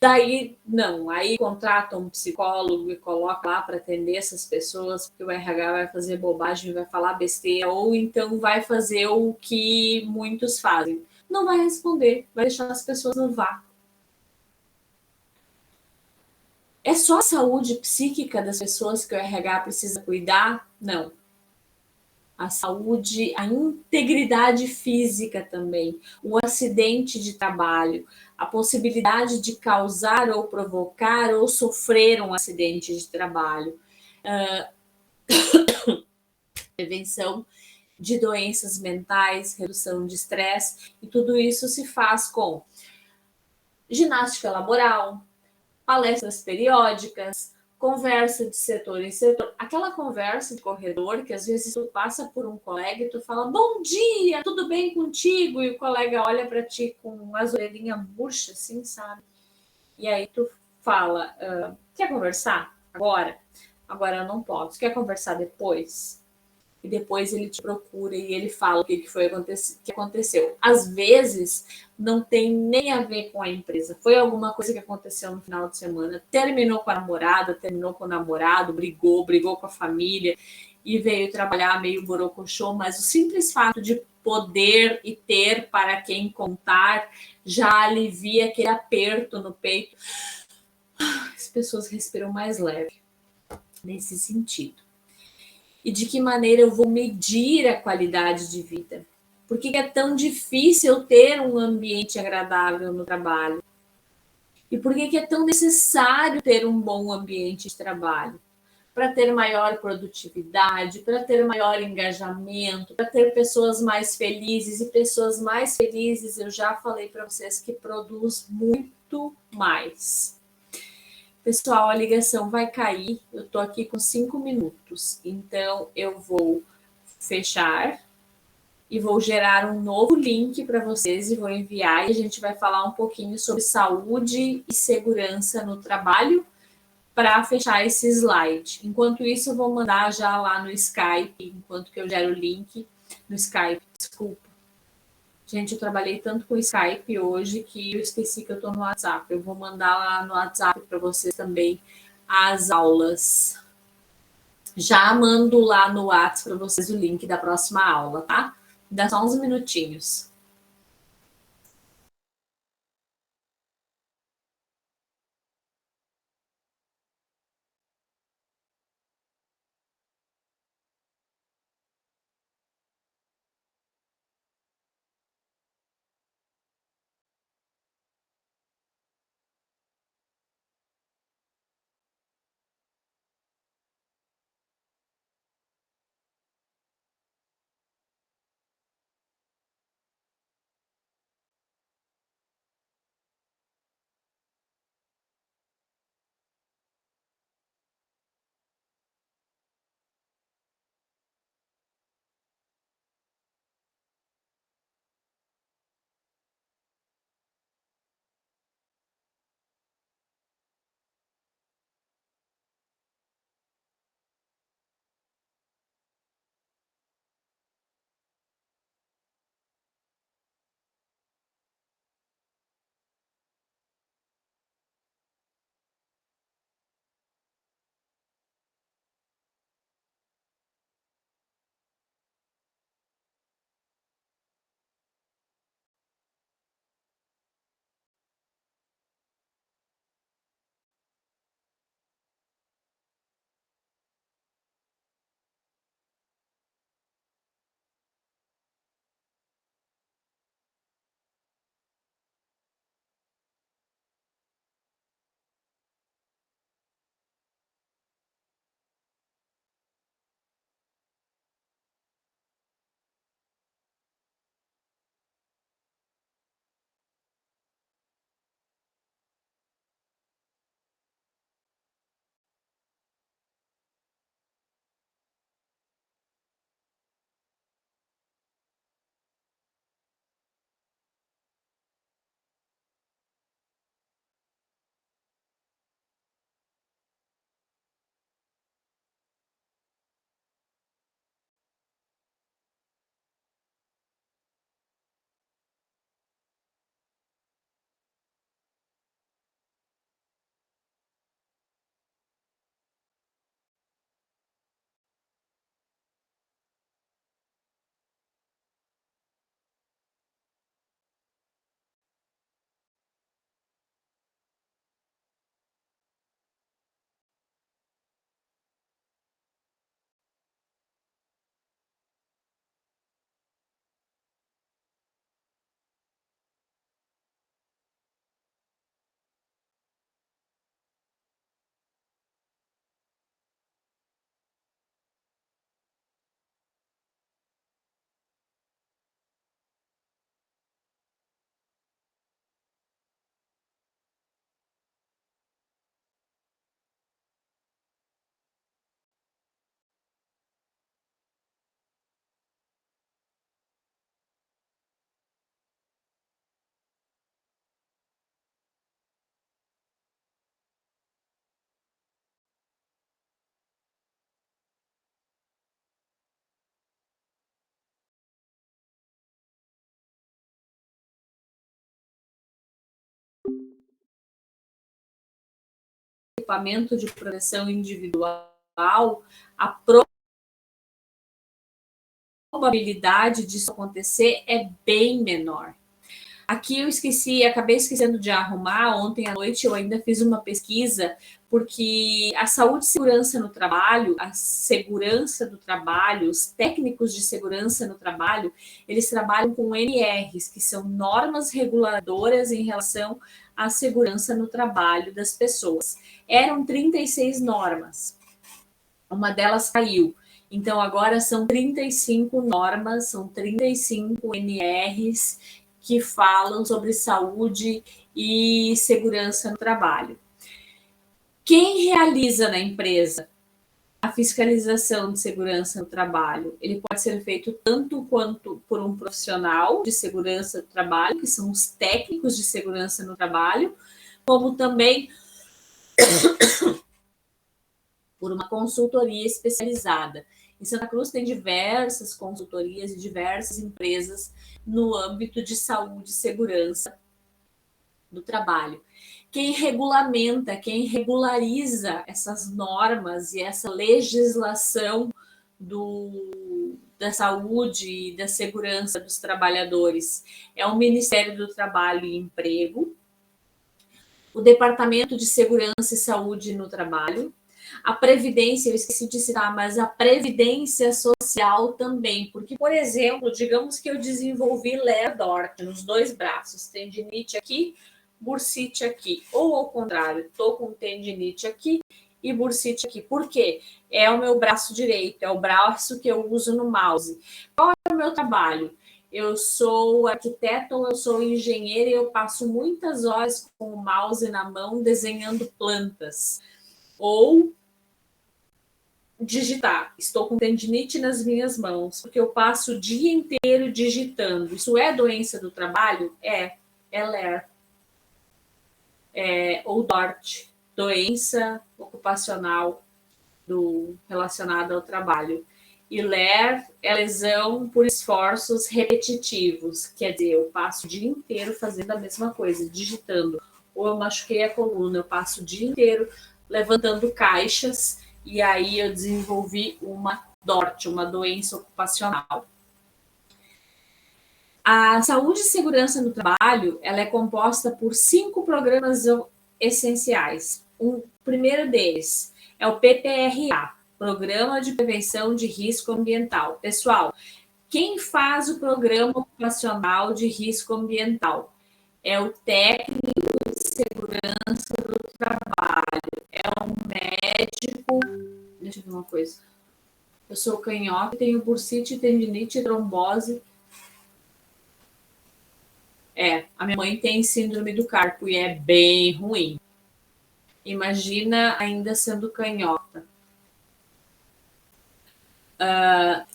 daí não, aí contrata um psicólogo e coloca lá para atender essas pessoas, porque o RH vai fazer bobagem, vai falar besteira, ou então vai fazer o que muitos fazem. Não vai responder, vai deixar as pessoas no vácuo. É só a saúde psíquica das pessoas que o RH precisa cuidar? Não. A saúde, a integridade física também, o acidente de trabalho, a possibilidade de causar ou provocar ou sofrer um acidente de trabalho, prevenção de doenças mentais, redução de estresse, e tudo isso se faz com ginástica laboral, palestras periódicas, conversa de setor em setor, aquela conversa de corredor que às vezes tu passa por um colega e tu fala bom dia, tudo bem contigo? E o colega olha para ti com as orelhinhas murchas, assim, sabe? E aí tu fala, quer conversar agora? Agora eu não posso. Quer conversar depois? E depois ele te procura e ele fala o que foi que aconteceu. Às vezes não tem nem a ver com a empresa. Foi alguma coisa que aconteceu no final de semana. Terminou com a namorada, terminou com o namorado, brigou com a família e veio trabalhar meio borocochô, mas o simples fato de poder e ter para quem contar já alivia aquele aperto no peito. As pessoas respiram mais leve nesse sentido. E de que maneira eu vou medir a qualidade de vida? Por que é tão difícil ter um ambiente agradável no trabalho? E por que é tão necessário ter um bom ambiente de trabalho? Para ter maior produtividade, para ter maior engajamento, para ter pessoas mais felizes, e pessoas mais felizes, eu já falei para vocês que produz muito mais. Pessoal, a ligação vai cair. Eu estou aqui com 5 minutos. Então, eu vou fechar e vou gerar um novo link para vocês e vou enviar. E a gente vai falar um pouquinho sobre saúde e segurança no trabalho para fechar esse slide. Enquanto isso, eu vou mandar já lá no Skype, enquanto que eu gero o link no Skype. Desculpa. Gente, eu trabalhei tanto com o Skype hoje que eu esqueci que eu estou no WhatsApp. Eu vou mandar lá no WhatsApp para vocês também as aulas. Já mando lá no WhatsApp para vocês o link da próxima aula, tá? Dá só uns minutinhos. equipamento de proteção individual, a probabilidade disso acontecer é bem menor. Aqui eu acabei esquecendo de arrumar. Ontem à noite eu ainda fiz uma pesquisa, porque a saúde e segurança no trabalho, a segurança do trabalho, os técnicos de segurança no trabalho, eles trabalham com NRs, que são normas reguladoras em relação à segurança no trabalho das pessoas. Eram 36 normas, uma delas caiu. Então agora são 35 normas, são 35 NRs que falam sobre saúde e segurança no trabalho. Quem realiza na empresa a fiscalização de segurança no trabalho? Ele pode ser feito tanto quanto por um profissional de segurança do trabalho, que são os técnicos de segurança no trabalho, como também por uma consultoria especializada. Em Santa Cruz tem diversas consultorias e diversas empresas no âmbito de saúde e segurança do trabalho. Quem regulamenta, quem regulariza essas normas e essa legislação da saúde e da segurança dos trabalhadores é o Ministério do Trabalho e Emprego, o Departamento de Segurança e Saúde no Trabalho, a Previdência, eu esqueci de citar, mas a Previdência Social também, porque, por exemplo, digamos que eu desenvolvi LER-DORT nos 2 braços, tendinite aqui, bursite aqui, ou ao contrário, estou com tendinite aqui e bursite aqui. Por quê? É o meu braço direito, é o braço que eu uso no mouse. Qual é o meu trabalho? Eu sou arquiteta ou eu sou engenheira e eu passo muitas horas com o mouse na mão desenhando plantas. Ou digitar. Estou com tendinite nas minhas mãos, porque eu passo o dia inteiro digitando. Isso é doença do trabalho? É LER. Ou DORT, doença ocupacional relacionada ao trabalho. E LER é lesão por esforços repetitivos, quer dizer, eu passo o dia inteiro fazendo a mesma coisa, digitando. Ou eu machuquei a coluna, eu passo o dia inteiro levantando caixas, e aí eu desenvolvi uma DORT, uma doença ocupacional. A saúde e segurança no trabalho, ela é composta por 5 programas essenciais. O primeiro deles é o PPRA, Programa de Prevenção de Risco Ambiental. Pessoal, quem faz o Programa Ocupacional de Risco Ambiental? É o técnico de segurança do trabalho, é um médico. Deixa eu ver uma coisa. Eu sou canhota, tenho bursite, tendinite, trombose. A minha mãe tem síndrome do carpo e é bem ruim. Imagina ainda sendo canhota.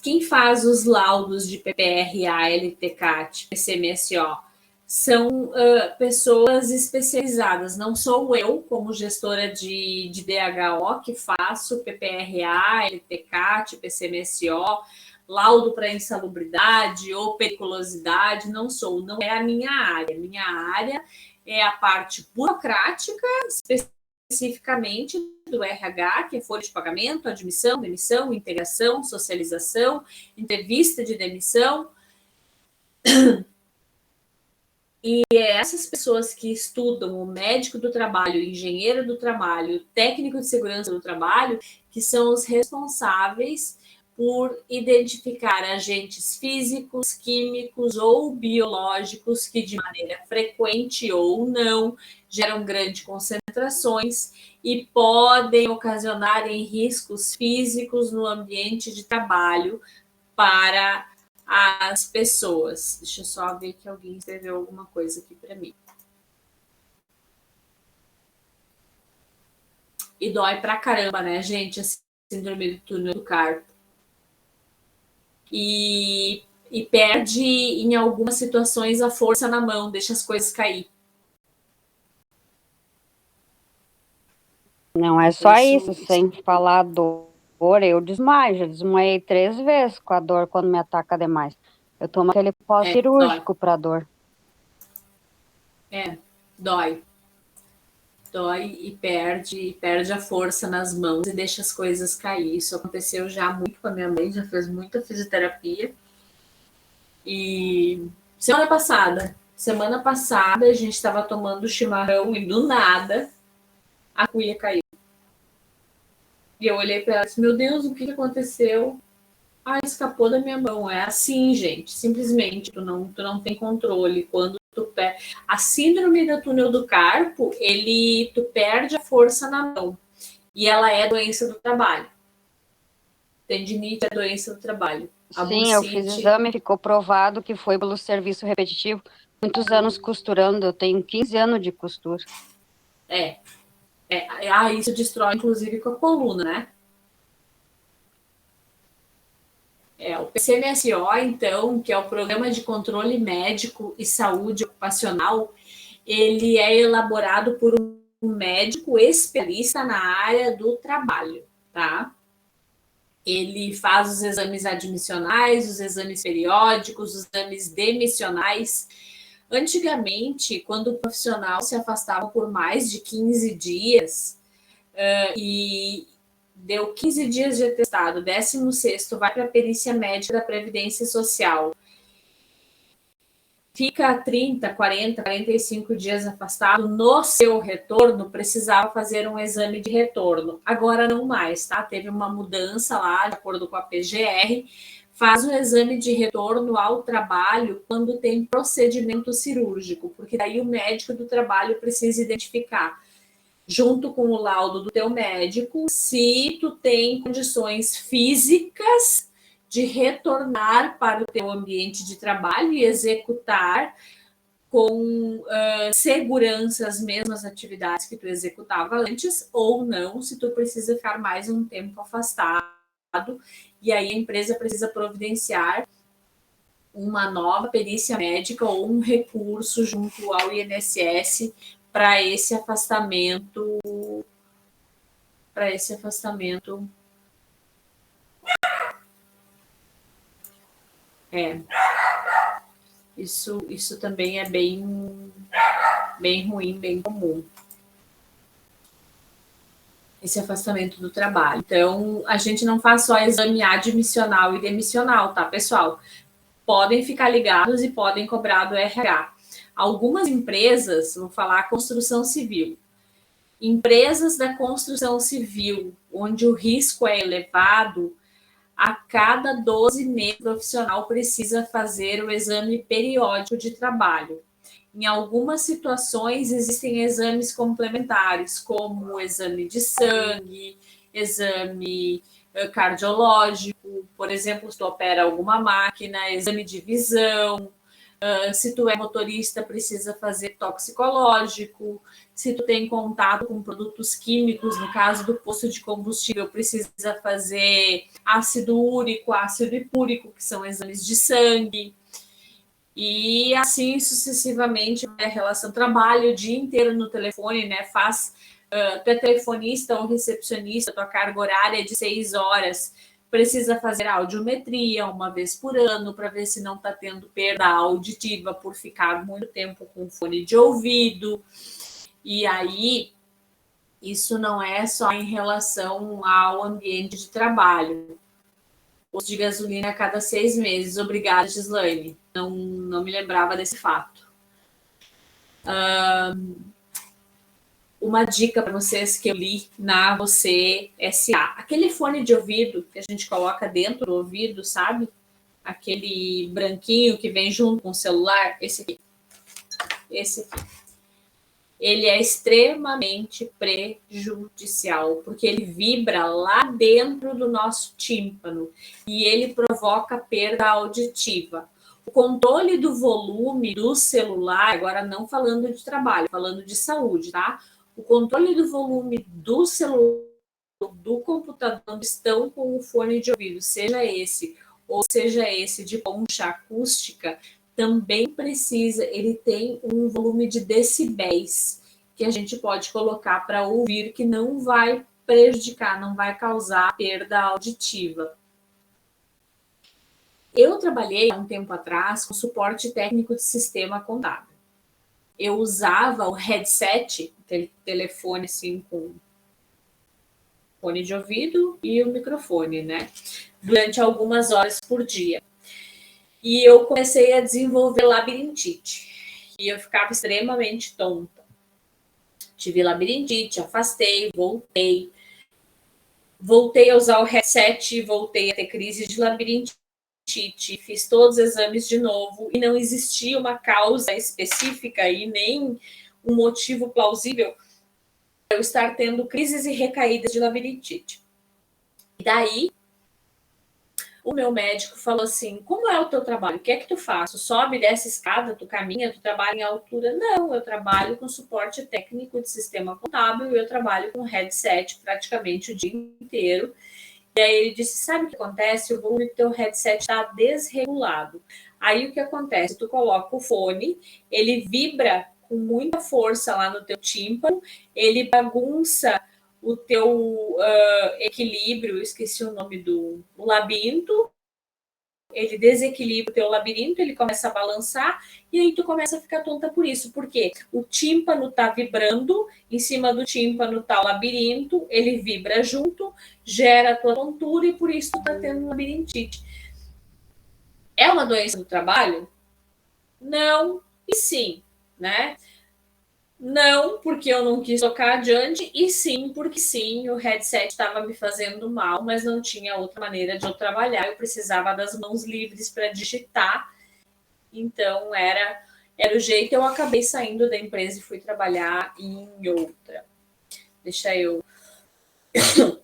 Quem faz os laudos de PPRA, LTCAT, PCMSO são pessoas especializadas. Não sou eu, como gestora de DHO, que faço PPRA, LTCAT, PCMSO, laudo para insalubridade ou periculosidade, não sou, não é a minha área. Minha área é a parte burocrática, especificamente do RH, que é folha de pagamento, admissão, demissão, integração, socialização, entrevista de demissão. E essas pessoas que estudam o médico do trabalho, o engenheiro do trabalho, o técnico de segurança do trabalho, que são os responsáveis por identificar agentes físicos, químicos ou biológicos que, de maneira frequente ou não, geram grandes concentrações e podem ocasionar riscos físicos no ambiente de trabalho para as pessoas. Deixa eu só ver que alguém escreveu alguma coisa aqui para mim. E dói pra caramba, né, gente? A síndrome do túnel do carpo. E perde, em algumas situações, a força na mão, deixa as coisas cair. Não é só isso, sem falar dor, eu desmaio, já desmaiei 3 vezes com a dor quando me ataca demais. Eu tomo aquele pós-cirúrgico para dor. Dói. dói e perde a força nas mãos e deixa as coisas cair. Isso aconteceu já muito com a minha mãe, já fez muita fisioterapia. E semana passada a gente estava tomando chimarrão e do nada a cuia caiu. E eu olhei para ela e disse, meu Deus, o que aconteceu? Ah, escapou da minha mão. É assim, gente, simplesmente tu não tem controle. Quando a síndrome do túnel do carpo, tu perde a força na mão. E ela é doença do trabalho. Tendinite é doença do trabalho. Sim, eu fiz exame, ficou provado que foi pelo serviço repetitivo. Muitos anos costurando, eu tenho 15 anos de costura. Isso destrói, inclusive, com a coluna, né? O PCMSO, então, que é o Programa de Controle Médico e Saúde Ocupacional, ele é elaborado por um médico especialista na área do trabalho, tá? Ele faz os exames admissionais, os exames periódicos, os exames demissionais. Antigamente, quando o profissional se afastava por mais de 15 dias e deu 15 dias de atestado, 16º vai para a perícia médica da Previdência Social, fica 30, 40, 45 dias afastado, no seu retorno precisava fazer um exame de retorno. Agora não mais, tá? Teve uma mudança lá, de acordo com a PGR, faz um exame de retorno ao trabalho quando tem procedimento cirúrgico, porque daí o médico do trabalho precisa identificar, junto com o laudo do teu médico, se tu tem condições físicas de retornar para o teu ambiente de trabalho e executar com segurança as mesmas atividades que tu executava antes, ou não, se tu precisa ficar mais um tempo afastado, e aí a empresa precisa providenciar uma nova perícia médica ou um recurso junto ao INSS para esse afastamento, Isso também é bem ruim, bem comum. Esse afastamento do trabalho. Então, a gente não faz só exame admissional e demissional, tá, pessoal? Podem ficar ligados e podem cobrar do RH. Algumas empresas, vou falar construção civil, empresas da construção civil, onde o risco é elevado, a cada 12 meses o profissional precisa fazer o exame periódico de trabalho. Em algumas situações, existem exames complementares, como o exame de sangue, exame cardiológico, por exemplo, se tu opera alguma máquina, exame de visão, se tu é motorista, precisa fazer toxicológico, se tu tem contato com produtos químicos, no caso do posto de combustível, precisa fazer ácido úrico, ácido hipúrico, que são exames de sangue, e assim sucessivamente, a relação trabalho o dia inteiro no telefone, né, tu é telefonista ou recepcionista, tua carga horária é de 6 horas, precisa fazer audiometria uma vez por ano para ver se não está tendo perda auditiva por ficar muito tempo com fone de ouvido. E aí, isso não é só em relação ao ambiente de trabalho. Posto de gasolina a cada 6 meses. Obrigada, Gislaine. Não me lembrava desse fato. Uma dica para vocês que eu li na Você SA. Aquele fone de ouvido que a gente coloca dentro do ouvido, sabe? Aquele branquinho que vem junto com o celular. Esse aqui. Ele é extremamente prejudicial, porque ele vibra lá dentro do nosso tímpano e ele provoca perda auditiva. O controle do volume do celular, agora não falando de trabalho, falando de saúde, tá? O controle do volume do celular, do computador, onde estão com o fone de ouvido, seja esse ou seja esse de concha acústica, também precisa, ele tem um volume de decibéis que a gente pode colocar para ouvir, que não vai prejudicar, não vai causar perda auditiva. Eu trabalhei há um tempo atrás com suporte técnico de sistema contábil. eu usava o headset, aquele telefone assim com fone de ouvido e o microfone, né? Durante algumas horas por dia. E eu comecei a desenvolver labirintite. E eu ficava extremamente tonta. Tive labirintite, afastei, voltei. Voltei a usar o headset, voltei a ter crise de labirintite, fiz todos os exames de novo e não existia uma causa específica e nem um motivo plausível para eu estar tendo crises e recaídas de labirintite. E daí, o meu médico falou assim, como é o teu trabalho? O que é que tu faz? Tu sobe, desce escada, tu caminha, tu trabalha em altura? Não, eu trabalho com suporte técnico de sistema contábil e eu trabalho com headset praticamente o dia inteiro. E aí ele disse, sabe o que acontece? O volume do teu headset está desregulado. Aí o que acontece? Tu coloca o fone, ele vibra com muita força lá no teu tímpano, ele bagunça o teu equilíbrio, esqueci o nome do labirinto, ele desequilibra o teu labirinto, ele começa a balançar e aí tu começa a ficar tonta por isso. Por quê? O tímpano tá vibrando, em cima do tímpano tá o labirinto, ele vibra junto, gera a tua tontura e por isso tu tá tendo labirintite. É uma doença do trabalho? Não e sim, né? Não, porque eu não quis tocar adiante, e sim, porque sim, o headset estava me fazendo mal, mas não tinha outra maneira de eu trabalhar, eu precisava das mãos livres para digitar, então era o jeito. Eu acabei saindo da empresa e fui trabalhar em outra. Deixa eu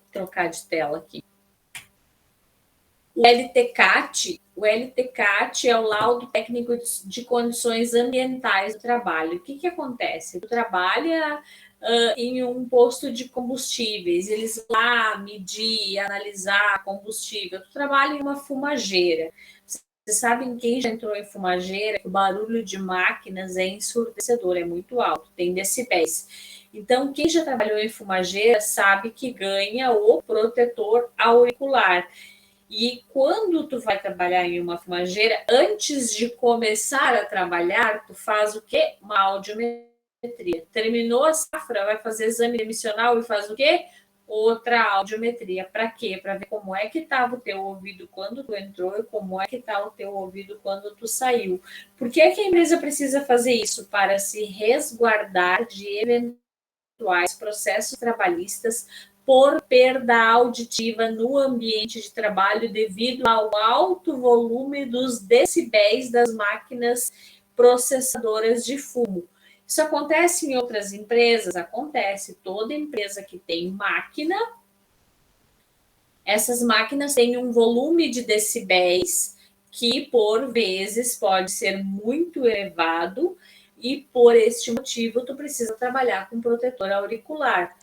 trocar de tela aqui. O LTCAT é o laudo técnico de condições ambientais do trabalho. O que acontece? Tu trabalha em um posto de combustíveis, eles vão lá medir, analisar combustível. Tu trabalha em uma fumageira. Vocês sabem, quem já entrou em fumageira, que o barulho de máquinas é ensurdecedor, é muito alto, tem decibéis. Então, quem já trabalhou em fumageira sabe que ganha o protetor auricular. E quando tu vai trabalhar em uma fumageira, antes de começar a trabalhar, tu faz o quê? Uma audiometria. Terminou a safra, vai fazer exame emissional e faz o quê? Outra audiometria. Para quê? Para ver como é que estava o teu ouvido quando tu entrou e como é que está o teu ouvido quando tu saiu. Por que a empresa precisa fazer isso? Para se resguardar de eventuais processos trabalhistas por perda auditiva no ambiente de trabalho devido ao alto volume dos decibéis das máquinas processadoras de fumo. Isso acontece em outras empresas? Acontece. Toda empresa que tem máquina, essas máquinas têm um volume de decibéis que, por vezes, pode ser muito elevado e, por este motivo, tu precisa trabalhar com protetor auricular.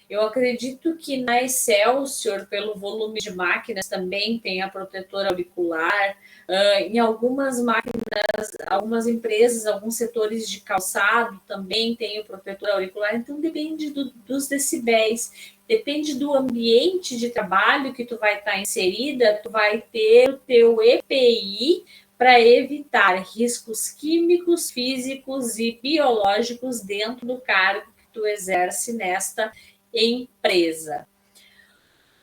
Eu acredito que na Excelsior, pelo volume de máquinas, também tem a protetora auricular. Em algumas máquinas, algumas empresas, alguns setores de calçado também tem o protetor auricular. Então, depende dos decibéis, depende do ambiente de trabalho que tu vai estar inserida, tu vai ter o teu EPI para evitar riscos químicos, físicos e biológicos dentro do cargo que tu exerce nesta empresa.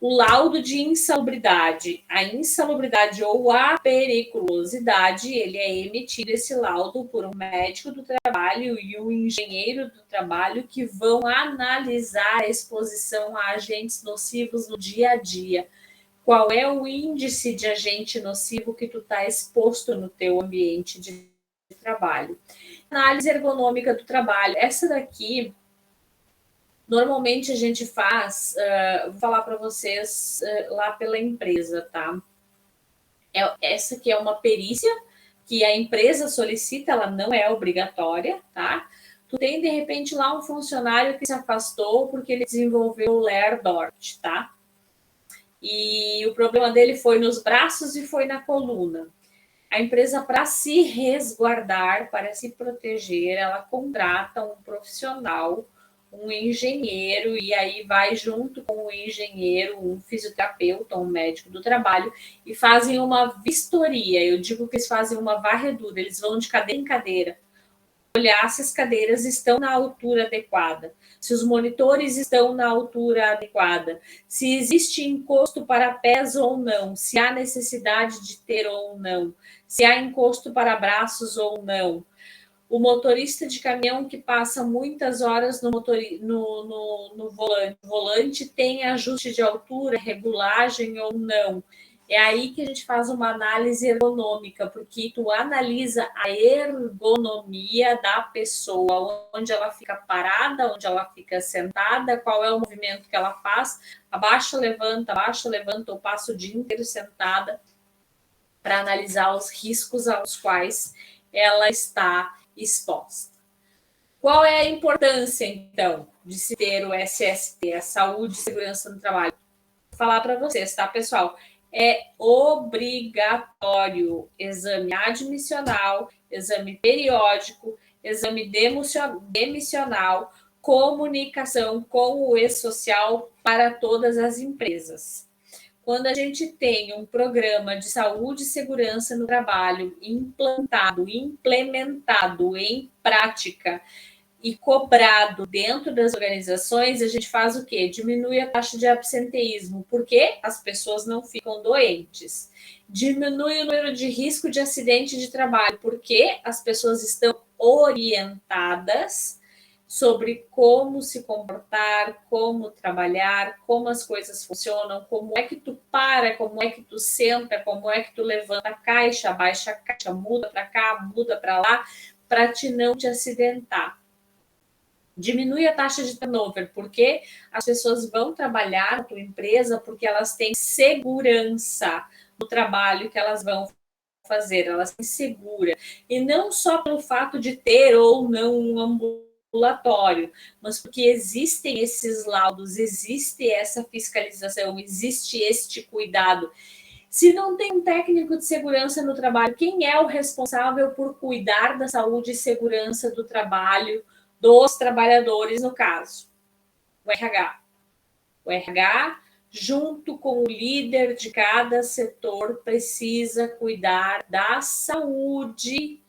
O laudo de insalubridade. A insalubridade ou a periculosidade, ele é emitido esse laudo por um médico do trabalho e um engenheiro do trabalho que vão analisar a exposição a agentes nocivos no dia a dia. Qual é o índice de agente nocivo que tu está exposto no teu ambiente de trabalho? Análise ergonômica do trabalho. Essa daqui normalmente a gente faz, vou falar para vocês lá pela empresa, tá? Essa aqui é uma perícia que a empresa solicita, ela não é obrigatória, tá? Tu tem, de repente, lá um funcionário que se afastou porque ele desenvolveu o Lehrdort, tá? E o problema dele foi nos braços e foi na coluna. A empresa, para se resguardar, para se proteger, ela contrata um profissional, um engenheiro, e aí vai junto com o engenheiro, um fisioterapeuta, um médico do trabalho, e fazem uma vistoria. Eu digo que eles fazem uma varredura, eles vão de cadeira em cadeira. olhar se as cadeiras estão na altura adequada, se os monitores estão na altura adequada, se existe encosto para pés ou não, se há necessidade de ter ou não, se há encosto para braços ou não. O motorista de caminhão que passa muitas horas no volante tem ajuste de altura, regulagem ou não. É aí que a gente faz uma análise ergonômica, porque tu analisa a ergonomia da pessoa, onde ela fica parada, onde ela fica sentada, qual é o movimento que ela faz, abaixa, levanta, ou passa o dia inteiro sentada, para analisar os riscos aos quais ela está exposta. Qual é a importância, então, de se ter o SST, a Saúde e Segurança no Trabalho? Vou falar para vocês, tá, pessoal? É obrigatório exame admissional, exame periódico, exame demissional, comunicação com o e-social para todas as empresas. Quando a gente tem um programa de saúde e segurança no trabalho implantado, implementado em prática e cobrado dentro das organizações, a gente faz o quê? Diminui a taxa de absenteísmo, porque as pessoas não ficam doentes. Diminui o número de risco de acidente de trabalho, porque as pessoas estão orientadas sobre como se comportar, como trabalhar, como as coisas funcionam, como é que tu para, como é que tu senta, como é que tu levanta a caixa, abaixa a caixa, muda para cá, muda para lá, para não te acidentar. Diminui a taxa de turnover, porque as pessoas vão trabalhar na tua empresa porque elas têm segurança no trabalho que elas vão fazer, elas têm segura. E não só pelo fato de ter ou não um ambulatório, mas porque existem esses laudos, existe essa fiscalização, existe este cuidado. Se não tem um técnico de segurança no trabalho, quem é o responsável por cuidar da saúde e segurança do trabalho dos trabalhadores, no caso? O RH. O RH, junto com o líder de cada setor, precisa cuidar da saúde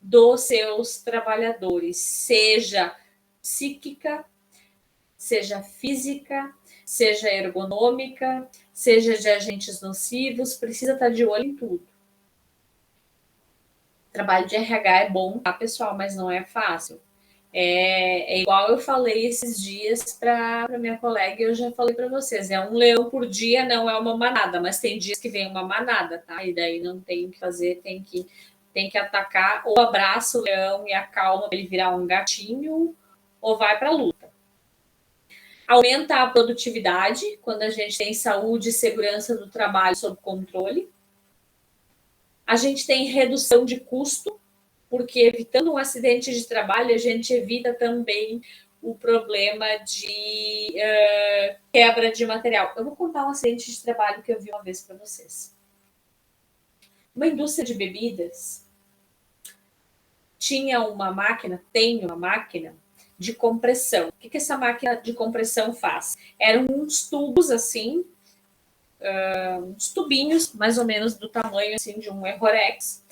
dos seus trabalhadores, seja psíquica, seja física, seja ergonômica, seja de agentes nocivos, precisa estar de olho em tudo. Trabalho de RH é bom, tá, pessoal, mas não é fácil. É igual eu falei esses dias para minha colega, eu já falei para vocês, é um leão por dia, não é uma manada, mas tem dias que vem uma manada, tá? E daí não tem o que fazer, tem que atacar, ou abraça o leão e acalma para ele virar um gatinho, ou vai para a luta. Aumenta a produtividade, quando a gente tem saúde e segurança do trabalho sob controle. A gente tem redução de custo, porque evitando um acidente de trabalho, a gente evita também o problema de quebra de material. Eu vou contar um acidente de trabalho que eu vi uma vez para vocês. Uma indústria de bebidas tem uma máquina de compressão. O que essa máquina de compressão faz? Eram uns tubos assim, uns tubinhos mais ou menos do tamanho assim, de um Errorex.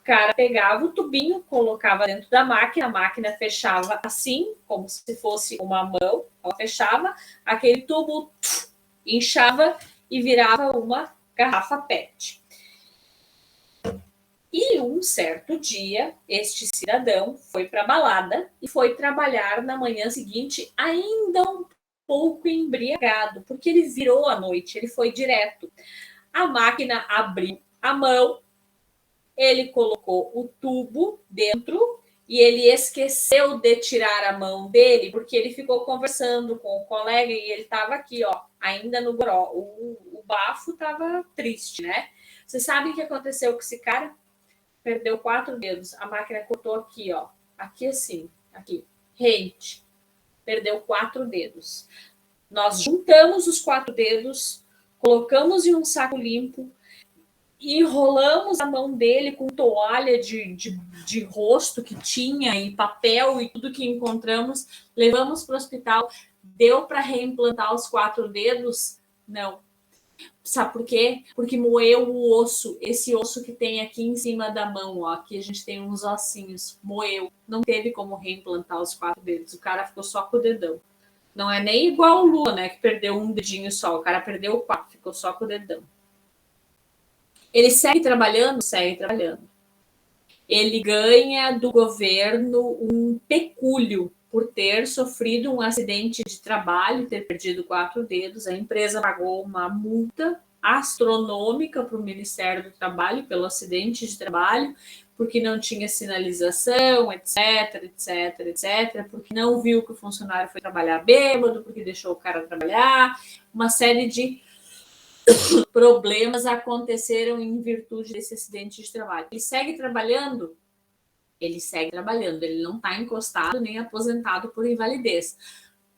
O cara pegava o tubinho, colocava dentro da máquina, a máquina fechava assim, como se fosse uma mão, ela fechava, aquele tubo inchava e virava uma garrafa PET. E um certo dia, este cidadão foi para a balada e foi trabalhar na manhã seguinte ainda um pouco embriagado, porque ele virou à noite, ele foi direto. A máquina abriu a mão, ele colocou o tubo dentro e ele esqueceu de tirar a mão dele, porque ele ficou conversando com o colega e ele estava aqui, ó, ainda no goró. O bafo estava triste, né? Vocês sabem o que aconteceu com esse cara? Perdeu 4 dedos. A máquina cortou aqui, ó. Aqui assim, aqui. Rente. Perdeu 4 dedos. Nós juntamos os 4 dedos, colocamos em um saco limpo, enrolamos a mão dele com toalha de rosto que tinha e papel e tudo que encontramos, levamos para o hospital. Deu para reimplantar os 4 dedos? Não. Sabe por quê? Porque moeu o osso, esse osso que tem aqui em cima da mão, ó, aqui a gente tem uns ossinhos, moeu. Não teve como reimplantar os 4 dedos, o cara ficou só com o dedão. Não é nem igual o Lula, né, que perdeu um dedinho só, o cara perdeu 4, ficou só com o dedão. Ele segue trabalhando? Segue trabalhando. Ele ganha do governo um pecúlio por ter sofrido um acidente de trabalho, ter perdido 4 dedos. A empresa pagou uma multa astronômica para o Ministério do Trabalho pelo acidente de trabalho, porque não tinha sinalização, etc, etc, etc, porque não viu que o funcionário foi trabalhar bêbado, porque deixou o cara trabalhar, uma série de problemas aconteceram em virtude desse acidente de trabalho. Ele segue trabalhando? Ele segue trabalhando, ele não está encostado nem aposentado por invalidez.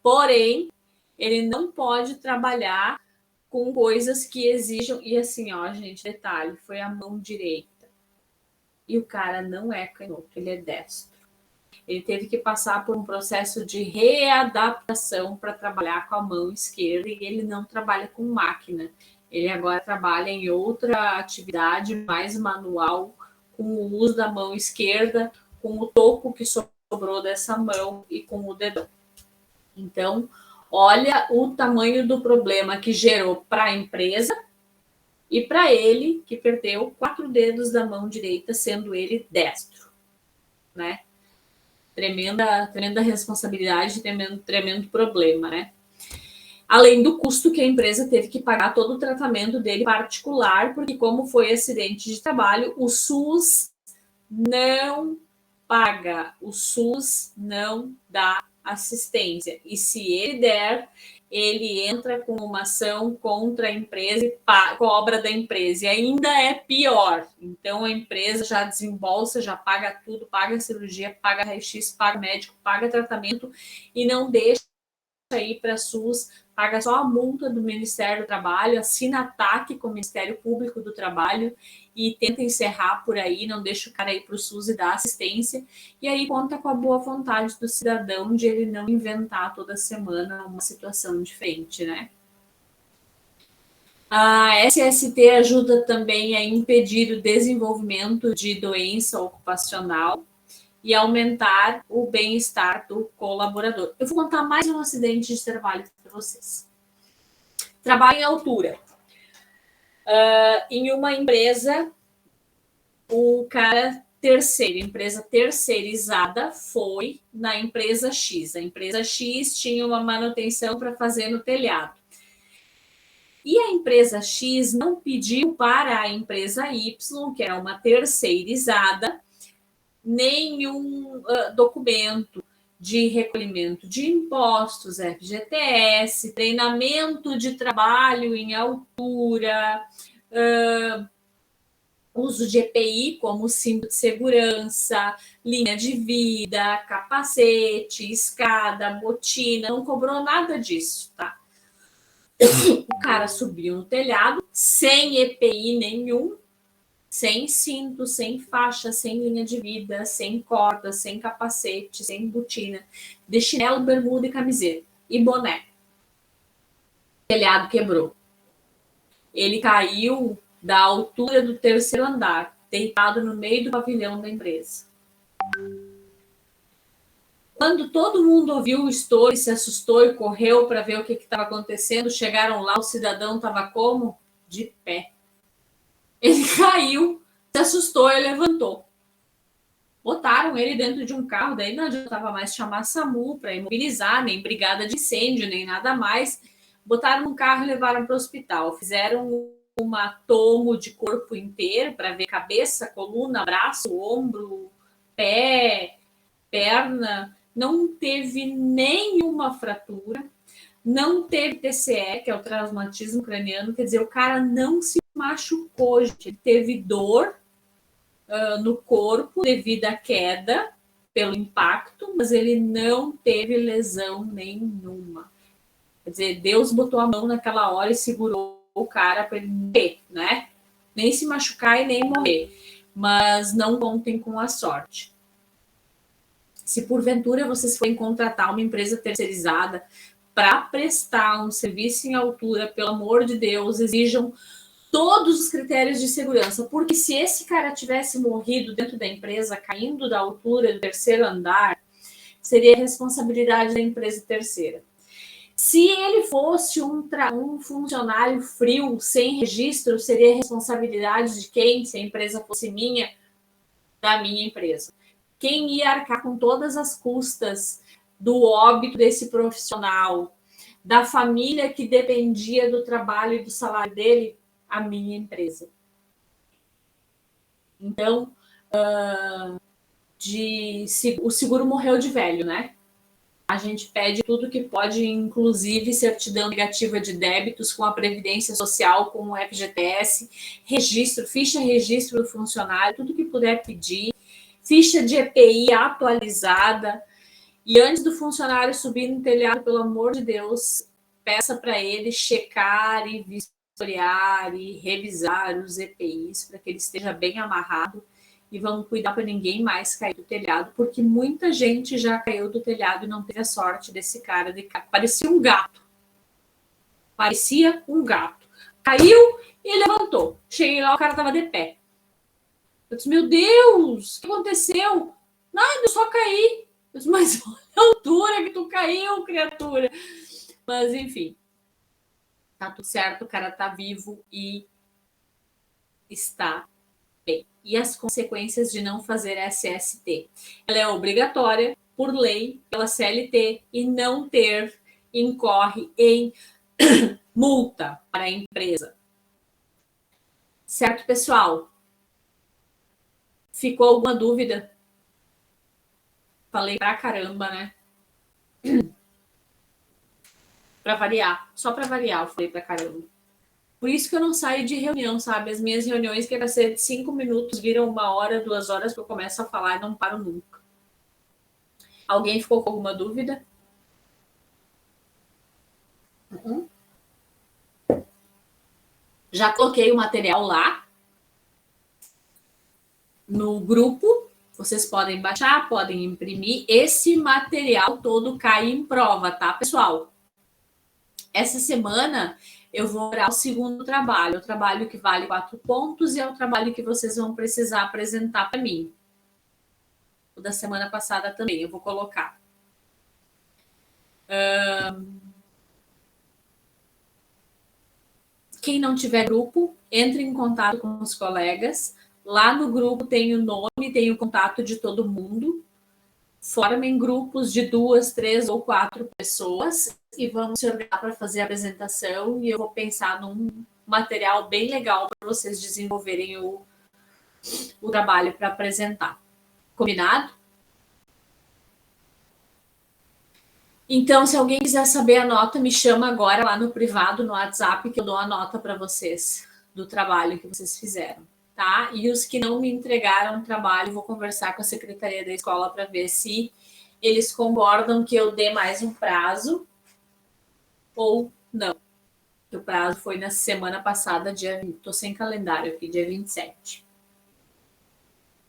Porém, ele não pode trabalhar com coisas que exijam. E assim, ó, gente, detalhe, foi a mão direita. E o cara não é canhoto, ele é destro. Ele teve que passar por um processo de readaptação para trabalhar com a mão esquerda e ele não trabalha com máquina. Ele agora trabalha em outra atividade mais manual, com o uso da mão esquerda, com o toco que sobrou dessa mão e com o dedão. Então, olha o tamanho do problema que gerou para a empresa e para ele, que perdeu 4 dedos da mão direita, sendo ele destro, né? Tremenda responsabilidade, tremendo problema, né? Além do custo que a empresa teve que pagar todo o tratamento dele particular, porque como foi acidente de trabalho, o SUS não paga, o SUS não dá assistência. E se ele der, ele entra com uma ação contra a empresa e cobra da empresa. E ainda é pior. Então a empresa já desembolsa, já paga tudo, paga cirurgia, paga raio-x, paga médico, paga tratamento e não deixa ir para a SUS, paga só a multa do Ministério do Trabalho, assina ataque com o Ministério Público do Trabalho e tenta encerrar por aí, não deixa o cara ir para o SUS e dar assistência, e aí conta com a boa vontade do cidadão de ele não inventar toda semana uma situação diferente, né? A SST ajuda também a impedir o desenvolvimento de doença ocupacional e aumentar o bem-estar do colaborador. Eu vou contar mais um acidente de trabalho para vocês. Trabalho em altura. Em uma empresa, o cara empresa terceirizada foi na empresa X. A empresa X tinha uma manutenção para fazer no telhado. E a empresa X não pediu para a empresa Y, que era uma terceirizada, nenhum documento de recolhimento de impostos, FGTS, treinamento de trabalho em altura, uso de EPI como cinto de segurança, linha de vida, capacete, escada, botina, não cobrou nada disso, tá? O cara subiu no telhado sem EPI nenhum, sem cinto, sem faixa, sem linha de vida, sem corda, sem capacete, sem botina, de chinelo, bermuda e camiseta e boné. O telhado quebrou. Ele caiu da altura do 3º andar, deitado no meio do pavilhão da empresa. Quando todo mundo ouviu o estouro, se assustou e correu para ver o que estava acontecendo, chegaram lá, o cidadão estava como? De pé. Ele caiu, se assustou e levantou. Botaram ele dentro de um carro, daí não adiantava mais chamar SAMU para imobilizar, nem brigada de incêndio, nem nada mais. Botaram no carro e levaram para o hospital. Fizeram uma tomo de corpo inteiro para ver cabeça, coluna, braço, ombro, pé, perna. Não teve nenhuma fratura, não teve TCE, que é o traumatismo craniano, quer dizer, o cara não se machucou, gente. Ele teve dor no corpo devido à queda pelo impacto, mas ele não teve lesão nenhuma. Quer dizer, Deus botou a mão naquela hora e segurou o cara para ele morrer, né? Nem se machucar e nem morrer. Mas não contem com a sorte. Se porventura vocês forem contratar uma empresa terceirizada para prestar um serviço em altura, pelo amor de Deus, exijam todos os critérios de segurança, porque se esse cara tivesse morrido dentro da empresa, caindo da altura do terceiro andar, seria responsabilidade da empresa terceira. Se ele fosse um funcionário frio, sem registro, seria responsabilidade de quem? Se a empresa fosse minha, da minha empresa. Quem ia arcar com todas as custas do óbito desse profissional, da família que dependia do trabalho e do salário dele? A minha empresa. Então, o seguro morreu de velho, né? A gente pede tudo que pode, inclusive certidão negativa de débitos com a Previdência Social, com o FGTS, registro, ficha registro do funcionário, tudo que puder pedir, ficha de EPI atualizada. E antes do funcionário subir no telhado, pelo amor de Deus, peça para ele checar e vistoriar e revisar os EPIs para que ele esteja bem amarrado. E vamos cuidar para ninguém mais cair do telhado, porque muita gente já caiu do telhado e não teve a sorte desse cara de cair. Parecia um gato. Parecia um gato. Caiu e levantou. Cheguei lá, o cara estava de pé. Eu disse, meu Deus, o que aconteceu? Nada, eu só caí. Eu disse, mas olha a altura que tu caiu, criatura. Mas, enfim. Tá tudo certo, o cara tá vivo e está bem. E as consequências de não fazer SST? Ela é obrigatória, por lei, pela CLT, e não ter incorre em multa para a empresa. Certo, pessoal? Ficou alguma dúvida? Falei pra caramba, né? Para variar, só para variar, eu falei pra caramba. Por isso que eu não saio de reunião, sabe? As minhas reuniões, que era ser de 5 minutos, viram 1 hora, 2 horas, que eu começo a falar e não paro nunca. Alguém ficou com alguma dúvida? Já coloquei o material lá no grupo. Vocês podem baixar, podem imprimir. Esse material todo cai em prova, tá, pessoal? Essa semana eu vou dar o segundo trabalho, o trabalho que vale 4 pontos e é o trabalho que vocês vão precisar apresentar para mim. O da semana passada também, eu vou colocar. Quem não tiver grupo, entre em contato com os colegas. Lá no grupo tem o nome, tem o contato de todo mundo. Formem grupos de 2, 3 ou 4 pessoas e vamos se organizar para fazer a apresentação. E eu vou pensar num material bem legal para vocês desenvolverem o trabalho para apresentar. Combinado? Então, se alguém quiser saber a nota, me chama agora lá no privado, no WhatsApp, que eu dou a nota para vocês do trabalho que vocês fizeram, tá? E os que não me entregaram o trabalho, vou conversar com a secretaria da escola para ver se eles concordam que eu dê mais um prazo ou não. O prazo foi na semana passada, dia 20. Tô sem calendário aqui, dia 27.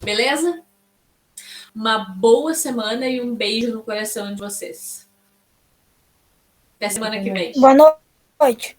Beleza? Uma boa semana e um beijo no coração de vocês. Até semana que vem. Boa noite.